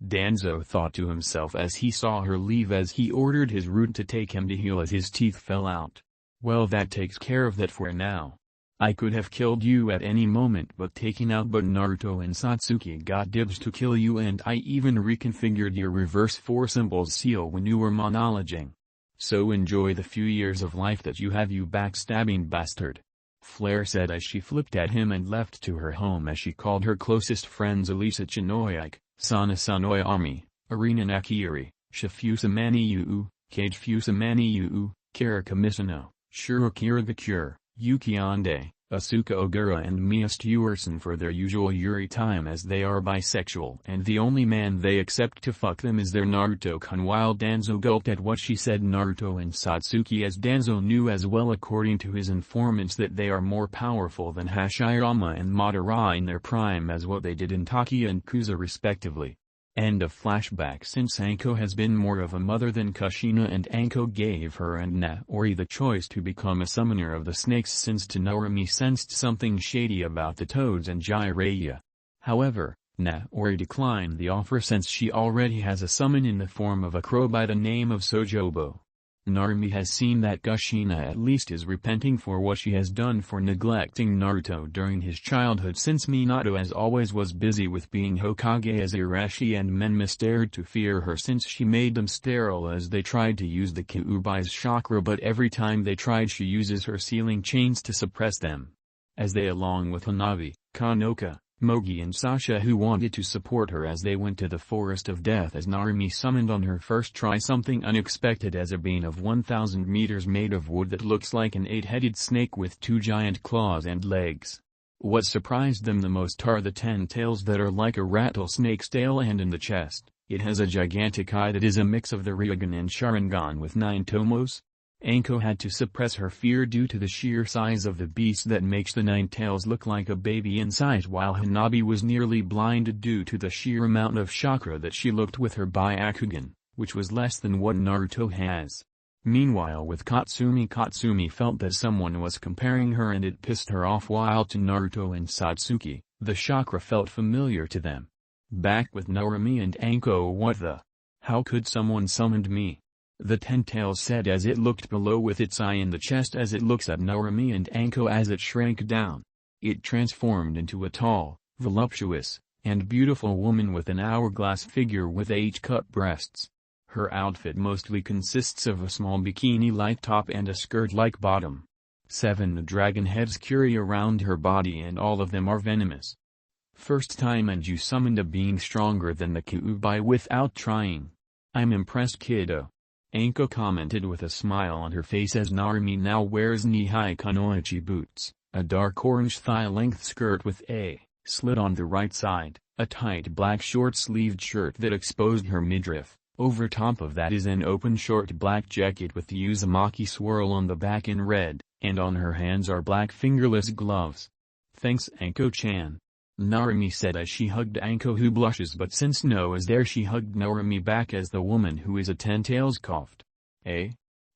Danzo thought to himself as he saw her leave as he ordered his Root to take him to heal as his teeth fell out. Well, that takes care of that for now. I could have killed you at any moment but Naruto and Satsuki got dibs to kill you and I even reconfigured your reverse 4 symbols seal when you were monologing. So enjoy the few years of life that you have, you backstabbing bastard. Flare said as she flipped at him and left to her home as she called her closest friends Elisa Chinoyake, Sana Sanoyami, Arina Nakiri, Shifusa Maniyu, Kage Fusamaniyu, Karika Misano, Shirokira the Cure, Yuki Ande, Asuka Ogura and Mia Stewerson for their usual Yuri time as they are bisexual and the only man they accept to fuck them is their Naruto-kun. While Danzo gulped at what she said, Naruto and Satsuki, as Danzo knew as well according to his informants that they are more powerful than Hashirama and Madara in their prime as what they did in Taki and Kusa respectively. End of flashback. Since Anko has been more of a mother than Kushina and Anko gave her and Naori the choice to become a summoner of the snakes since Tanohime sensed something shady about the toads and Jiraiya. However, Naori declined the offer since she already has a summon in the form of a crow by the name of Sojobo. Narumi has seen that Kushina at least is repenting for what she has done for neglecting Naruto during his childhood since Minato as always was busy with being Hokage as Irashi and Menma stared to fear her since she made them sterile as they tried to use the Kyuubi's chakra, but every time they tried she uses her sealing chains to suppress them. As they along with Hanabi, Kanoka, Mogi and Sasha who wanted to support her as they went to the Forest of Death as Narumi summoned on her first try something unexpected as a being of 1000 meters made of wood that looks like an 8-headed snake with 2 giant claws and legs. What surprised them the most are the 10 tails that are like a rattlesnake's tail, and in the chest, it has a gigantic eye that is a mix of the Ryugan and Sharingan with 9 tomos. Anko had to suppress her fear due to the sheer size of the beast that makes the 9 tails look like a baby in size, while Hanabi was nearly blinded due to the sheer amount of chakra that she looked with her Byakugan, which was less than what Naruto has. Meanwhile with Katsumi felt that someone was comparing her and it pissed her off, while to Naruto and Satsuki, the chakra felt familiar to them. Back with Narumi and Anko, what the? How could someone summoned me? The 10 tails said as it looked below with its eye in the chest as it looks at Narumi and Anko as it shrank down. It transformed into a tall, voluptuous, and beautiful woman with an hourglass figure with 8 cut breasts. Her outfit mostly consists of a small bikini-like top and a skirt-like bottom. 7 dragon heads curry around her body and all of them are venomous. First time and you summoned a being stronger than the Kyuubi without trying. I'm impressed, kiddo. Anko commented with a smile on her face as Narumi now wears knee-high kunoichi boots, a dark orange thigh-length skirt with a slit on the right side, a tight black short-sleeved shirt that exposed her midriff. Over top of that is an open short black jacket with the Uzumaki swirl on the back in red, and on her hands are black fingerless gloves. Thanks Anko-chan. Narumi said as she hugged Anko who blushes, but since No is there she hugged Narumi back as the woman who is a 10 tails coughed. Eh?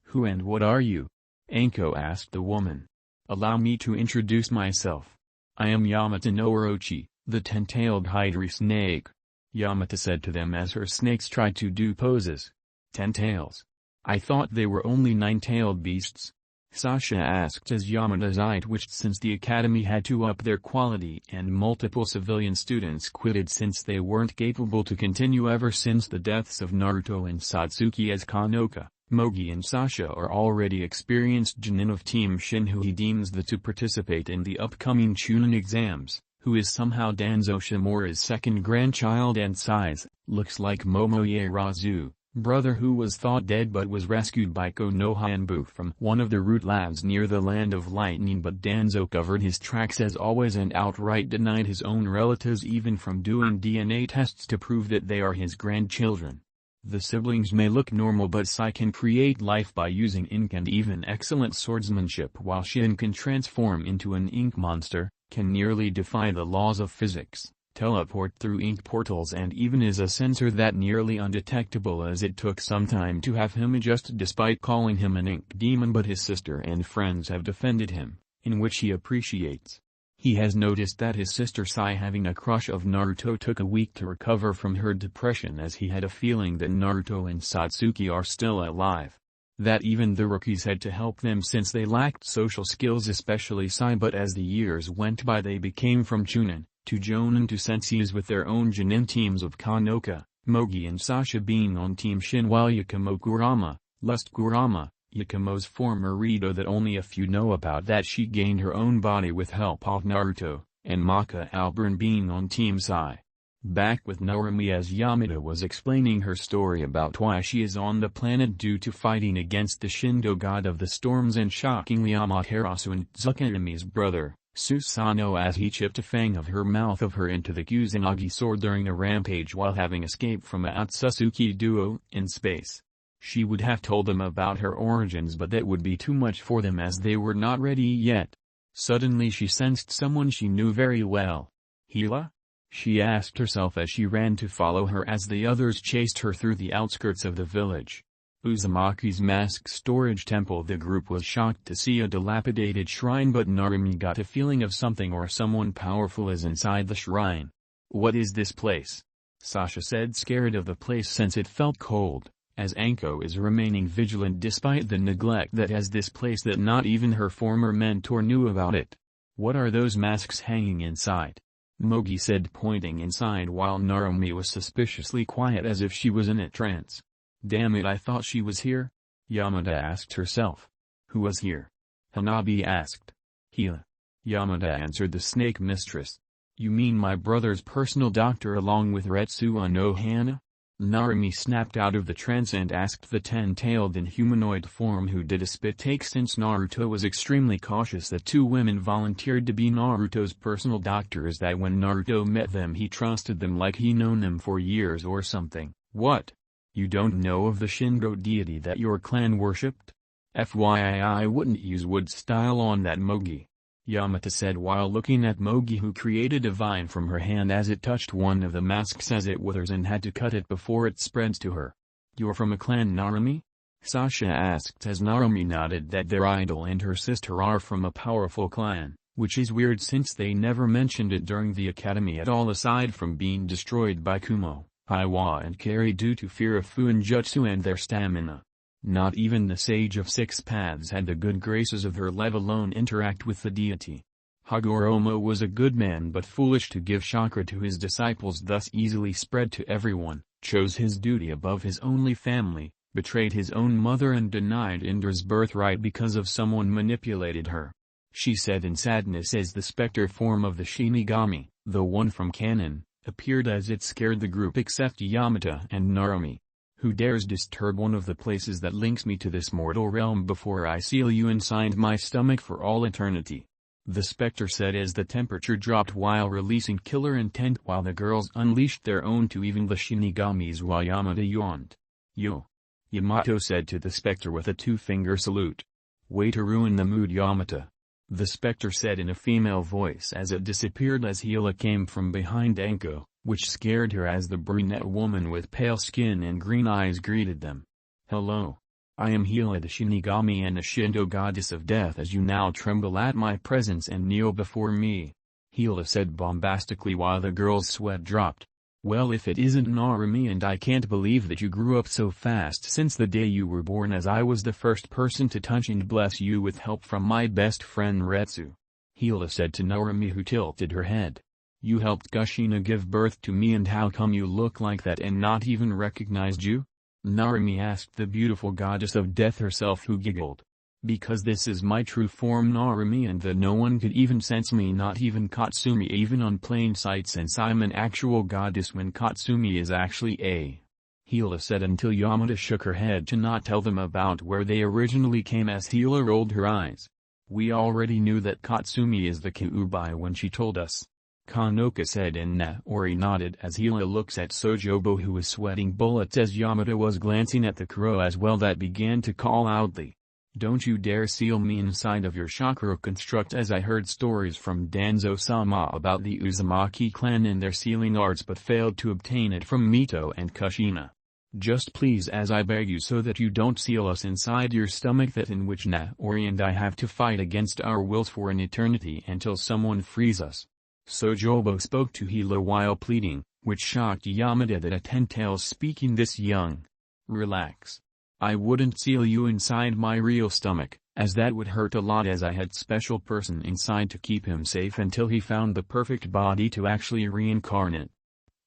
Who and what are you? Anko asked the woman. Allow me to introduce myself. I am Yamata no Orochi, the 10-tailed hydra snake. Yamata said to them as her snakes tried to do poses. 10 tails. I thought they were only 9-tailed beasts. Sasha asked as Yamada's eye twitched since the academy had to up their quality and multiple civilian students quitted since they weren't capable to continue ever since the deaths of Naruto and Satsuki as Kanoka. Mogi and Sasha are already experienced genin of Team Shin who he deems to participate in the upcoming Chunin exams, who is somehow Danzo Shimura's second grandchild and size, looks like Momoyarazu, brother who was thought dead but was rescued by Konoha from one of the root labs near the Land of Lightning, but Danzo covered his tracks as always and outright denied his own relatives even from doing DNA tests to prove that they are his grandchildren. The siblings may look normal but Sai can create life by using ink and even excellent swordsmanship while Shin can transform into an ink monster, can nearly defy the laws of physics, teleport through ink portals and even is a sensor that nearly undetectable as it took some time to have him adjust despite calling him an ink demon, but his sister and friends have defended him, in which he appreciates. He has noticed that his sister Sai having a crush of Naruto took a week to recover from her depression as he had a feeling that Naruto and Satsuki are still alive. That even the rookies had to help them since they lacked social skills, especially Sai, but as the years went by they became from Chunin, to Jonin to senseis with their own genin teams of Kanoka, Mogi and Sasha being on Team Shin while Yakumo Kurama, Lust Kurama, Yakumo's former Rito that only a few know about that she gained her own body with help of Naruto, and Maka Alburn being on Team Sai. Back with Narumi as Yamada was explaining her story about why she is on the planet due to fighting against the Shindo god of the storms and shockingly Amaterasu and Tsukuyomi's brother, Susanoo, as he chipped a fang of her mouth of her into the Kusanagi sword during a rampage while having escaped from a Ōtsutsuki duo in space. She would have told them about her origins but that would be too much for them as they were not ready yet. Suddenly she sensed someone she knew very well. Hila? She asked herself as she ran to follow her as the others chased her through the outskirts of the village. Uzumaki's mask storage temple. The group was shocked to see a dilapidated shrine, but Narumi got a feeling of something or someone powerful is inside the shrine. What is this place? Sasha said, scared of the place since it felt cold, as Anko is remaining vigilant despite the neglect that has this place that not even her former mentor knew about it. What are those masks hanging inside? Mogi said, pointing inside while Narumi was suspiciously quiet as if she was in a trance. Damn it, I thought she was here? Yamada asked herself. Who was here? Hanabi asked. Hila. Yamada answered the snake mistress. You mean my brother's personal doctor along with Retsuya no Hana? Narumi snapped out of the trance and asked the ten-tailed and humanoid form who did a spit take since Naruto was extremely cautious that two women volunteered to be Naruto's personal doctors, that when Naruto met them he trusted them like he known them for years or something. What? You don't know of the Shingo deity that your clan worshipped? FYI, I wouldn't use wood style on that Mogi. Yamata said while looking at Mogi, who created a vine from her hand as it touched one of the masks as it withers and had to cut it before it spreads to her. You're from a clan, Narumi? Sasha asked as Narumi nodded that their idol and her sister are from a powerful clan, which is weird since they never mentioned it during the academy at all aside from being destroyed by Kumo, Iwa and Kari due to fear of Fuinjutsu and their stamina. Not even the Sage of Six Paths had the good graces of her, let alone interact with the deity. Hagoromo was a good man but foolish to give chakra to his disciples, thus easily spread to everyone, chose his duty above his only family, betrayed his own mother and denied Indra's birthright because of someone manipulated her. She said in sadness as the specter form of the Shinigami, the one from canon, appeared as it scared the group except Yamata and Narumi. Who dares disturb one of the places that links me to this mortal realm before I seal you inside my stomach for all eternity? The specter said as the temperature dropped while releasing killer intent while the girls unleashed their own to even the Shinigamis while Yamata yawned. Yo! Yamato said to the specter with a two-finger salute. Way to ruin the mood, Yamata. The specter said in a female voice as it disappeared as Hila came from behind Anko, which scared her as the brunette woman with pale skin and green eyes greeted them. Hello. I am Hila, the Shinigami and the Shindo goddess of death, as you now tremble at my presence and kneel before me. Hila said bombastically while the girl's sweat dropped. Well, if it isn't Narumi, and I can't believe that you grew up so fast since the day you were born, as I was the first person to touch and bless you with help from my best friend Retsu. Hila said to Narumi, who tilted her head. You helped Kushina give birth to me, and how come you look like that and not even recognized you? Narumi asked the beautiful goddess of death herself, who giggled. Because this is my true form, Narumi, and that no one could even sense me, not even Katsumi, even on plain sight, since I'm an actual goddess when Katsumi is actually a. Hila said, until Yamada shook her head to not tell them about where they originally came, as Hila rolled her eyes. We already knew that Katsumi is the Kyuubi when she told us. Kanoka said, and Naori nodded as Hila looks at Sojobo, who was sweating bullets as Yamada was glancing at the crow as well, that began to call loudly. Don't you dare seal me inside of your chakra construct, as I heard stories from Danzo-sama about the Uzumaki clan and their sealing arts but failed to obtain it from Mito and Kushina. Just please, as I beg you, so that you don't seal us inside your stomach, that in which Naori and I have to fight against our wills for an eternity until someone frees us. Sojobo spoke to Hila while pleading, which shocked Yamada that a ten-tails speaking this young. Relax. I wouldn't seal you inside my real stomach, as that would hurt a lot, as I had special person inside to keep him safe until he found the perfect body to actually reincarnate.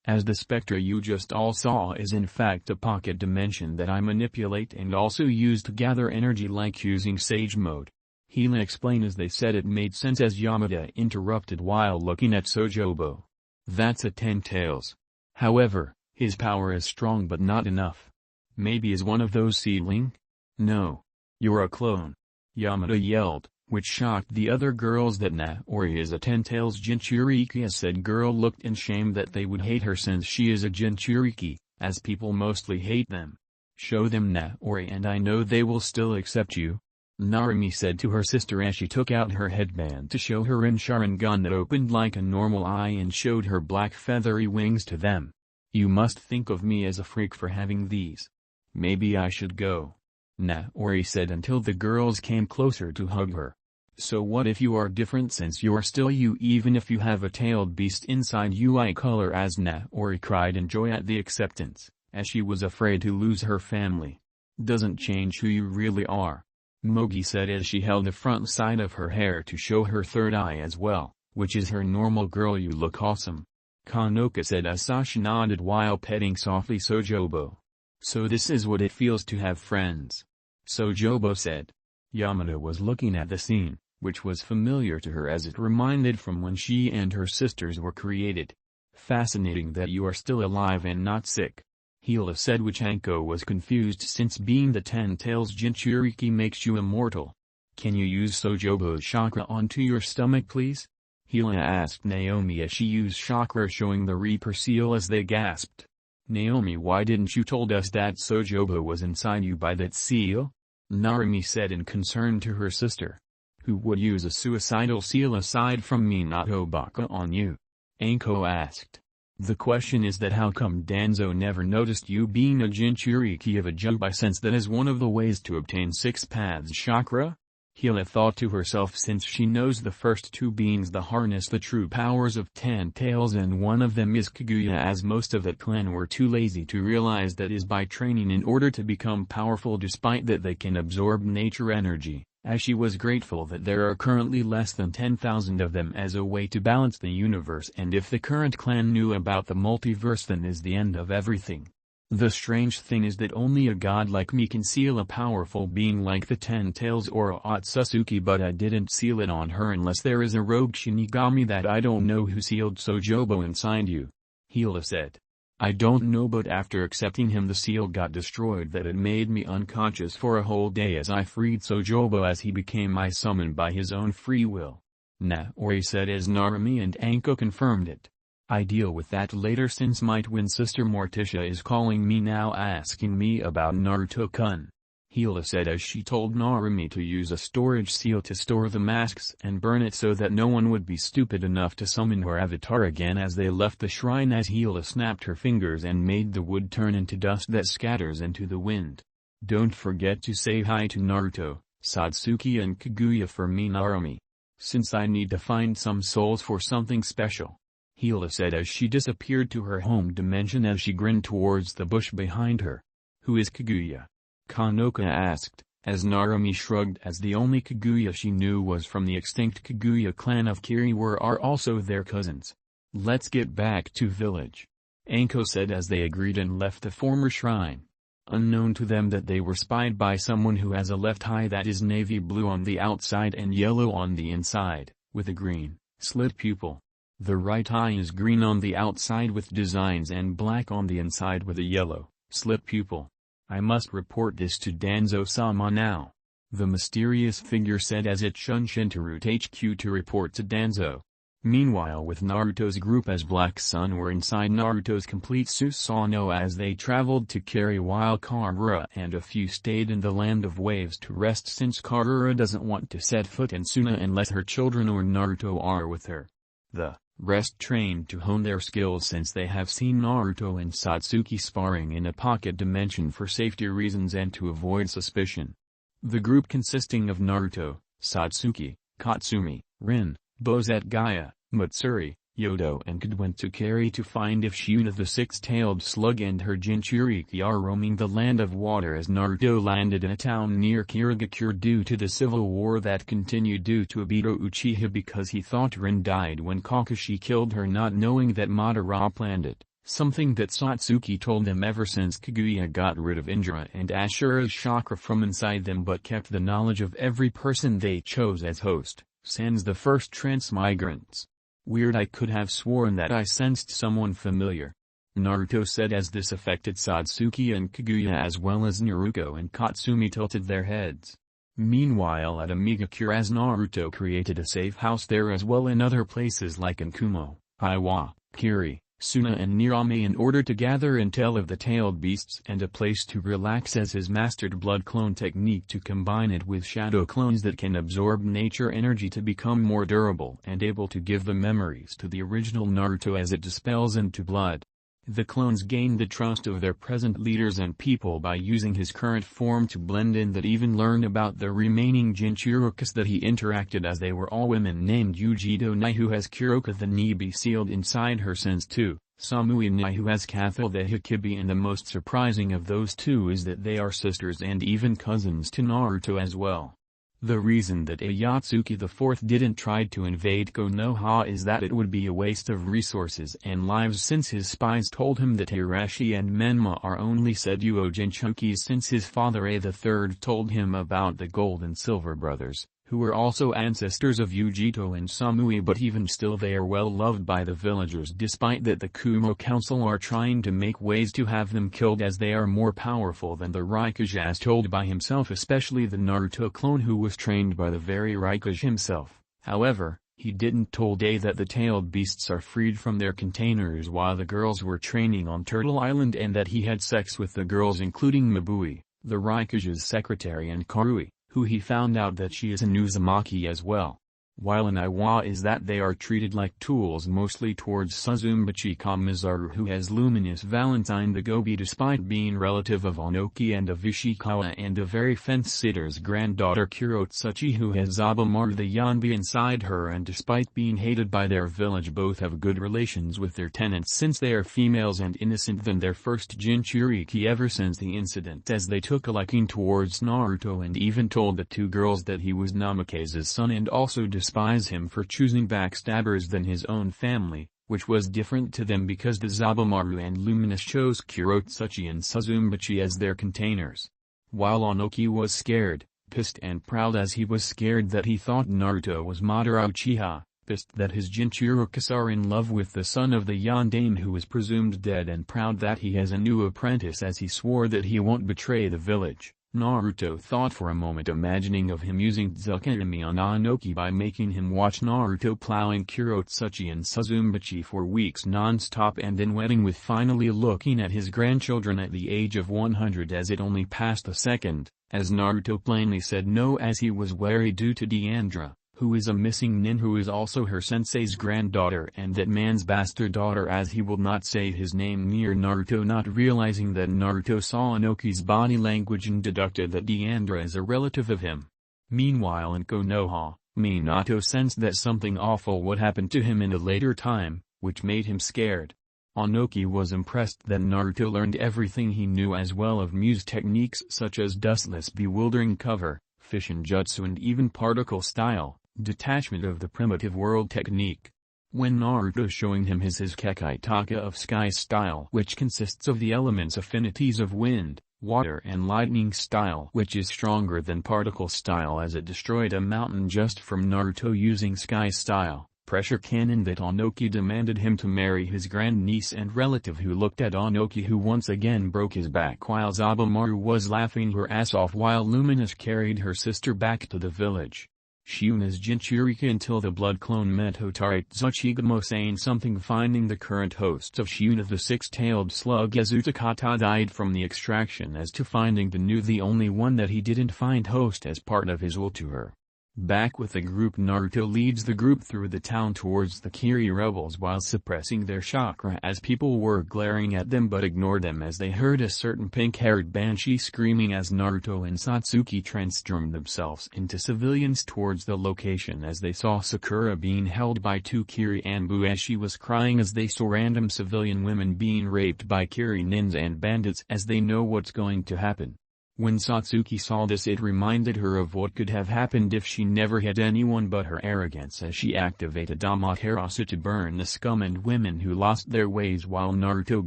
As the spectra you just all saw is in fact a pocket dimension that I manipulate and also use to gather energy, like using Sage Mode. Hila explained as they said. It made sense as Yamada interrupted while looking at Sojobo. That's a ten-tails. However, his power is strong but not enough. Maybe is one of those seedling? No. You're a clone. Yamada yelled, which shocked the other girls that Naori is a ten-tails Jinchuriki. As said girl looked in shame that they would hate her since she is a Jinchuriki, as people mostly hate them. Show them Naori and I know they will still accept you. Narumi said to her sister as she took out her headband to show her in Sharingan that opened like a normal eye and showed her black feathery wings to them. You must think of me as a freak for having these. Maybe I should go. Naori said until the girls came closer to hug her. So what if you are different, since you're still you even if you have a tailed beast inside you? I color as Naori cried in joy at the acceptance, as she was afraid to lose her family. Doesn't change who you really are. Mogi said as she held the front side of her hair to show her third eye as well, which is her normal. Girl, you look awesome. Kanoka said as Sasha nodded while petting softly Sojobo. So this is what it feels to have friends. Sojobo said. Yamada was looking at the scene, which was familiar to her as it reminded from when she and her sisters were created. Fascinating that you are still alive and not sick. Hila said, which Anko was confused since being the ten-tails Jinchuriki makes you immortal. Can you use Sojobo's chakra onto your stomach please? Hila asked Naomi as she used chakra, showing the Reaper seal as they gasped. Naomi, why didn't you told us that Sojobo was inside you by that seal? Narumi said in concern to her sister. Who would use a suicidal seal aside from me, not Obaka, on you? Anko asked. The question is that how come Danzo never noticed you being a Jinchuriki of a Jubai, since that is one of the ways to obtain Six Paths chakra? Hila thought to herself, since she knows the first two beings that harness the true powers of Ten Tails, and one of them is Kaguya, as most of that clan were too lazy to realize that is by training in order to become powerful, despite that they can absorb nature energy, as she was grateful that there are currently less than 10,000 of them as a way to balance the universe, and if the current clan knew about the multiverse then is the end of everything. The strange thing is that only a god like me can seal a powerful being like the Ten Tails or Ōtsutsuki, but I didn't seal it on her unless there is a rogue Shinigami that I don't know who sealed Sojobo inside you. Hila said. I don't know, but after accepting him the seal got destroyed, that it made me unconscious for a whole day as I freed Sojobo as he became my summon by his own free will. Naori said as Narumi and Anko confirmed it. I deal with that later since my twin sister Morticia is calling me now asking me about Naruto-kun. Hila said as she told Narumi to use a storage seal to store the masks and burn it so that no one would be stupid enough to summon her avatar again as they left the shrine, as Hila snapped her fingers and made the wood turn into dust that scatters into the wind. Don't forget to say hi to Naruto, Satsuki and Kaguya for me, Narumi. Since I need to find some souls for something special. Hila said as she disappeared to her home dimension as she grinned towards the bush behind her. "Who is Kaguya?" Kanoka asked, as Narumi shrugged as the only Kaguya she knew was from the extinct Kaguya clan of Kiriwa are also their cousins. "Let's get back to village," Anko said as they agreed and left the former shrine. Unknown to them that they were spied by someone who has a left eye that is navy blue on the outside and yellow on the inside, with a green, slit pupil. The right eye is green on the outside with designs and black on the inside with a yellow, slit pupil. "I must report this to Danzo-sama now," the mysterious figure said as it shunned into Route HQ to report to Danzo. Meanwhile, with Naruto's group as Black Sun were inside Naruto's complete Susanoo as they traveled to Kiri while Karura and a few stayed in the Land of Waves to rest since Karura doesn't want to set foot in Suna unless her children or Naruto are with her. The rest trained to hone their skills since they have seen Naruto and Satsuki sparring in a pocket dimension for safety reasons and to avoid suspicion. The group consisting of Naruto, Satsuki, Katsumi, Rin, Bozette Gaia, Matsuri, Yodo and Kid went to Kiri to find if Shuna the six-tailed slug and her Jinchuriki are roaming the Land of Water as Naruto landed in a town near Kirigakure due to the civil war that continued due to Obito Uchiha because he thought Rin died when Kakashi killed her not knowing that Madara planned it, something that Satsuki told them ever since Kaguya got rid of Indra and Ashura's chakra from inside them but kept the knowledge of every person they chose as host, sans the first transmigrants. "Weird, I could have sworn that I sensed someone familiar," Naruto said as this affected Satsuki and Kaguya as well as Naruto and Katsumi tilted their heads. Meanwhile at Amigakure as Naruto created a safe house there as well in other places like in Kumo, Iwa, Kiri, Suna and Nirame in order to gather intel of the tailed beasts and a place to relax as his mastered blood clone technique to combine it with shadow clones that can absorb nature energy to become more durable and able to give the memories to the original Naruto as it dispels into blood. The clones gained the trust of their present leaders and people by using his current form to blend in that even learn about the remaining Jinchurikis that he interacted as they were all women named Yujito Nai who has Kuroka the Nibi sealed inside her sense too, Samui Nai who has Kathal the Hikibi and the most surprising of those two is that they are sisters and even cousins to Naruto as well. The reason that Ōtsutsuki IV didn't try to invade Konoha is that it would be a waste of resources and lives since his spies told him that Hiroshi and Menma are only Seduo Jinchukis since his father III told him about the Gold and Silver brothers, who were also ancestors of Yujito and Samui but even still they are well loved by the villagers despite that the Kumo Council are trying to make ways to have them killed as they are more powerful than the Raikage as told by himself especially the Naruto clone who was trained by the very Raikage himself. However, he didn't told that the tailed beasts are freed from their containers while the girls were training on Turtle Island and that he had sex with the girls including Mabui, the Raikage's secretary and Karui, who he found out that she is an Uzumaki as well. While in Iwa is that they are treated like tools mostly towards Suzumbachi Kamizaru who has Luminous Valentine the Gobi despite being relative of Onoki and of Ishikawa and a very fence-sitter's granddaughter Kurotsuchi who has Zabamaru the Yanbi inside her and despite being hated by their village both have good relations with their tenants since they are females and innocent than their first Jinchuriki ever since the incident as they took a liking towards Naruto and even told the two girls that he was Namake's son and also despise him for choosing backstabbers than his own family, which was different to them because the Zabamaru and Luminous chose Kurotsuchi and Suzumbachi as their containers. While Onoki was scared, pissed and proud as he was scared that he thought Naruto was Madara Uchiha, pissed that his Jinchurikis are in love with the son of the Yondaime who is presumed dead and proud that he has a new apprentice as he swore that he won't betray the village. Naruto thought for a moment imagining of him using Tsukimi on Onoki by making him watch Naruto plowing Kurotsuchi and Suzumbachi for weeks non-stop and then wedding with finally looking at his grandchildren at the age of 100 as it only passed a second, as Naruto plainly said no as he was wary due to Deandra, who is a missing nin who is also her sensei's granddaughter and that man's bastard daughter as he will not say his name near Naruto not realizing that Naruto saw Onoki's body language and deducted that Deandra is a relative of him. Meanwhile in Konoha, Minato sensed that something awful would happen to him in a later time, which made him scared. Onoki was impressed that Naruto learned everything he knew as well of Muse techniques such as dustless bewildering cover, fission jutsu and even particle style, detachment of the primitive world technique. When Naruto showing him his Kekai Taka of sky style which consists of the elements affinities of wind, water and lightning style which is stronger than particle style as it destroyed a mountain just from Naruto using sky style. Pressure cannon that Onoki demanded him to marry his grandniece and relative who looked at Onoki who once again broke his back while Zabumaru was laughing her ass off while Luminous carried her sister back to the village. Shuna's Jinchuriki until the blood clone met Hotaru Tsuchigamo saying something finding the current host of Shuna the six-tailed slug Azutakata died from the extraction as to finding the only one that he didn't find host as part of his will to her. Back with the group Naruto leads the group through the town towards the Kiri rebels while suppressing their chakra as people were glaring at them but ignored them as they heard a certain pink-haired banshee screaming as Naruto and Satsuki transformed themselves into civilians towards the location as they saw Sakura being held by two Kiri Anbu as she was crying as they saw random civilian women being raped by Kiri nins and bandits as they know what's going to happen. When Satsuki saw this it reminded her of what could have happened if she never had anyone but her arrogance as she activated Amaterasu to burn the scum and women who lost their ways while Naruto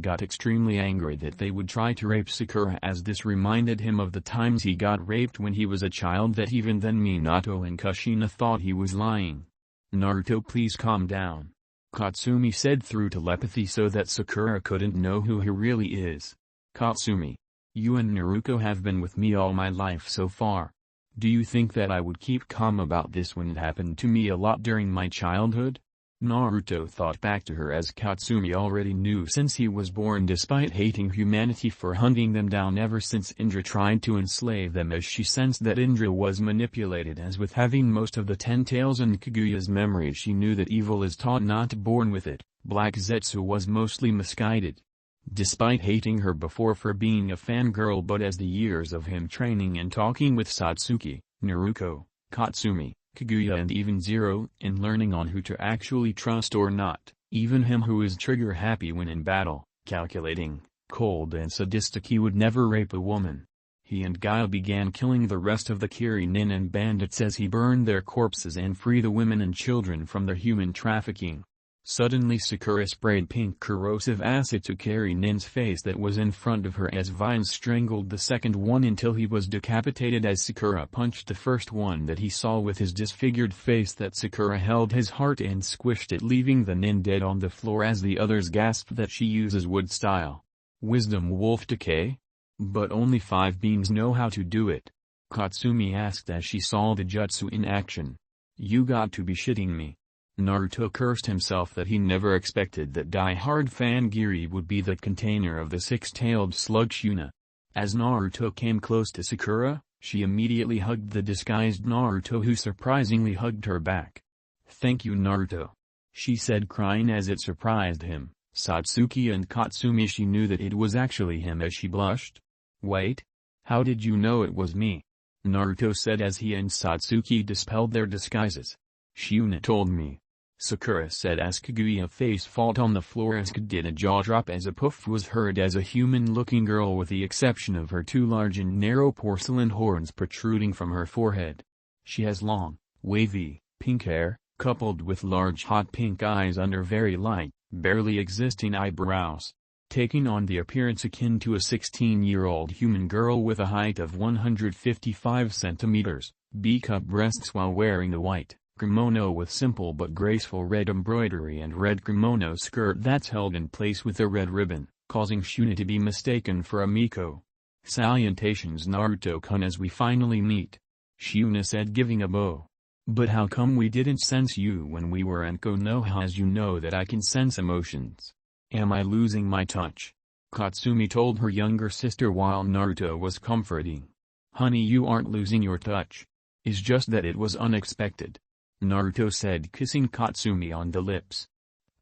got extremely angry that they would try to rape Sakura as this reminded him of the times he got raped when he was a child that even then Minato and Kushina thought he was lying. Naruto, please calm down. Katsumi said through telepathy so that Sakura couldn't know who he really is. Katsumi. You and Naruto have been with me all my life so far. Do you think that I would keep calm about this when it happened to me a lot during my childhood? Naruto thought back to her as Katsumi already knew since he was born despite hating humanity for hunting them down ever since Indra tried to enslave them as she sensed that Indra was manipulated as with having most of the 10 tails and Kaguya's memories she knew that evil is taught not born with it. Black Zetsu was mostly misguided. Despite hating her before for being a fangirl but as the years of him training and talking with Satsuki, Naruto, Katsumi, Kaguya and even Zero and learning on who to actually trust or not, even him who is trigger happy when in battle, calculating, cold and sadistic he would never rape a woman. He and Guile began killing the rest of the Kiri nin and bandits as he burned their corpses and freed the women and children from their human trafficking. Suddenly Sakura sprayed pink corrosive acid to Kiri nin's face that was in front of her as vines strangled the second one until he was decapitated as Sakura punched the first one that he saw with his disfigured face that Sakura held his heart and squished it leaving the nin dead on the floor as the others gasped that she uses wood style. Wisdom wolf decay? But only 5 beings know how to do it. Katsumi asked as she saw the jutsu in action. You got to be shitting me. Naruto cursed himself that he never expected that die-hard fan Giri would be the container of the six-tailed slug Shuna. As Naruto came close to Sakura, she immediately hugged the disguised Naruto who surprisingly hugged her back. Thank you Naruto. She said crying as it surprised him, Satsuki and Katsumi she knew that it was actually him as she blushed. Wait? How did you know it was me? Naruto said as he and Satsuki dispelled their disguises. Shuna told me. Sakura said as Kaguya face fault on the floor as did a jaw drop as a poof was heard as a human-looking girl with the exception of her 2 large and narrow porcelain horns protruding from her forehead. She has long, wavy, pink hair, coupled with large hot pink eyes under very light, barely existing eyebrows. Taking on the appearance akin to a 16-year-old human girl with a height of 155 centimeters, B-cup breasts while wearing the white kimono with simple but graceful red embroidery and red kimono skirt that's held in place with a red ribbon, causing Shuna to be mistaken for a Miko. Salutations Naruto-kun as we finally meet. Shuna said giving a bow. But how come we didn't sense you when we were in Konoha as you know that I can sense emotions? Am I losing my touch? Katsumi told her younger sister while Naruto was comforting. Honey, you aren't losing your touch. It's just that it was unexpected. Naruto said kissing Katsumi on the lips.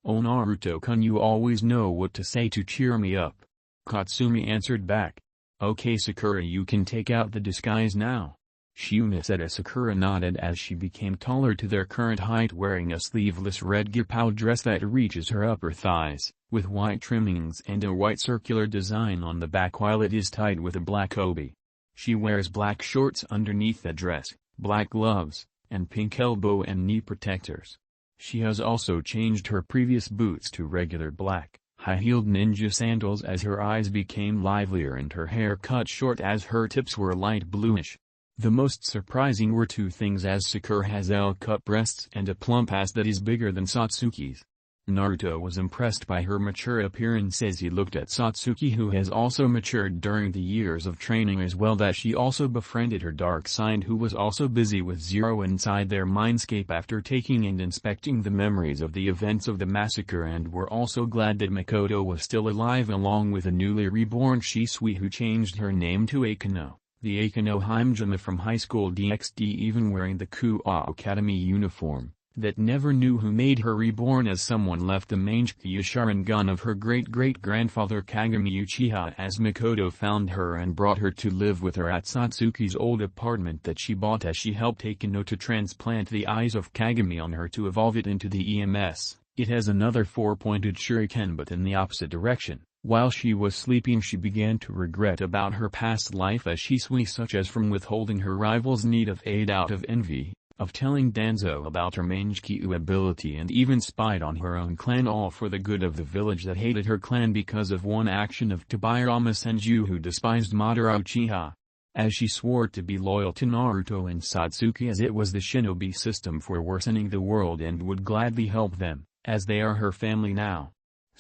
Oh Naruto-kun, you always know what to say to cheer me up. Katsumi answered back. Okay Sakura, you can take out the disguise now. Shiuna said as Sakura nodded as she became taller to their current height, wearing a sleeveless red gypao dress that reaches her upper thighs, with white trimmings and a white circular design on the back while it is tied with a black obi. She wears black shorts underneath the dress, black gloves, and pink elbow and knee protectors. She has also changed her previous boots to regular black, high-heeled ninja sandals as her eyes became livelier and her hair cut short as her tips were light bluish. The most surprising were two things, as Sakura has L-cut breasts and a plump ass that is bigger than Satsuki's. Naruto was impressed by her mature appearance as he looked at Satsuki, who has also matured during the years of training as well, that she also befriended her dark side, who was also busy with Zero inside their mindscape after taking and inspecting the memories of the events of the massacre, and were also glad that Makoto was still alive along with a newly reborn Shisui who changed her name to Akino, the Akino Himejima from High School DxD, even wearing the Kuo Academy uniform, that never knew who made her reborn, as someone left the Mangekyo Sharingan of her great-great-grandfather Kagami Uchiha, as Makoto found her and brought her to live with her at Satsuki's old apartment that she bought, as she helped Akino to transplant the eyes of Kagami on her to evolve it into the EMS. It has another 4-pointed shuriken but in the opposite direction. While she was sleeping, she began to regret about her past life as Shisui, such as from withholding her rival's need of aid out of envy, of telling Danzo about her Mangekyo ability, and even spied on her own clan, all for the good of the village that hated her clan because of one action of Tobayama Senju, who despised Madara Uchiha. As she swore to be loyal to Naruto and Satsuki, as it was the shinobi system for worsening the world, and would gladly help them, as they are her family now.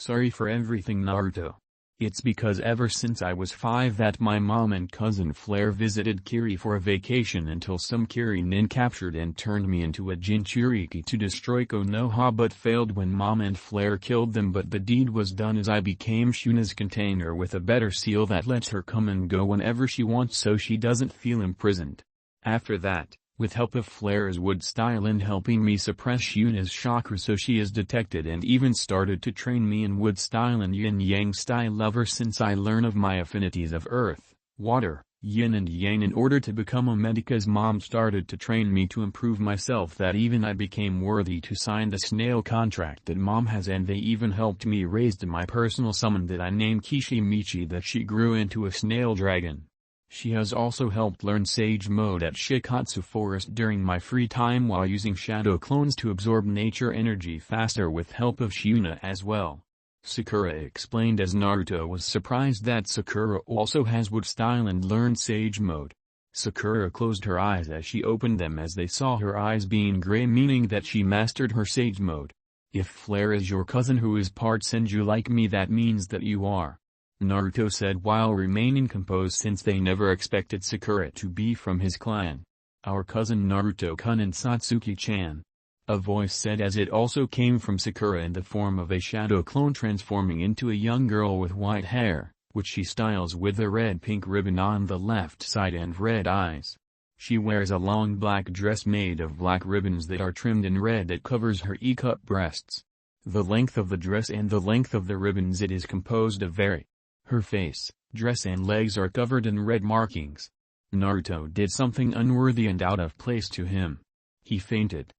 Sorry for everything, Naruto. It's because ever since I was 5 that my mom and cousin Flare visited Kiri for a vacation until some Kiri-nin captured and turned me into a Jinchuriki to destroy Konoha, but failed when Mom and Flare killed them. But the deed was done as I became Shuna's container with a better seal that lets her come and go whenever she wants, so she doesn't feel imprisoned. After that, with help of Flare's wood style and helping me suppress Shuna's chakra so she is detected, and even started to train me in wood style and yin-yang style ever since I learn of my affinities of earth, water, yin and yang in order to become a medica's mom started to train me to improve myself, that even I became worthy to sign the snail contract that mom has, and they even helped me raise my personal summon that I named Kishimichi, that she grew into a snail dragon. She has also helped learn Sage Mode at Shikatsu Forest during my free time while using shadow clones to absorb nature energy faster with help of Shuna as well. Sakura explained as Naruto was surprised that Sakura also has wood style and learned Sage Mode. Sakura closed her eyes as she opened them, as they saw her eyes being gray, meaning that she mastered her Sage Mode. If Flare is your cousin who is part Senju like me, that means that you are, Naruto said while remaining composed, since they never expected Sakura to be from his clan. Our cousin Naruto-kun and Satsuki-chan, a voice said, as it also came from Sakura in the form of a shadow clone transforming into a young girl with white hair, which she styles with a red-pink ribbon on the left side and red eyes. She wears a long black dress made of black ribbons that are trimmed in red that covers her E-cup breasts. The length of the dress and the length of the ribbons it is composed of vary. Her face, dress and legs are covered in red markings. Naruto did something unworthy and out of place to him. He fainted.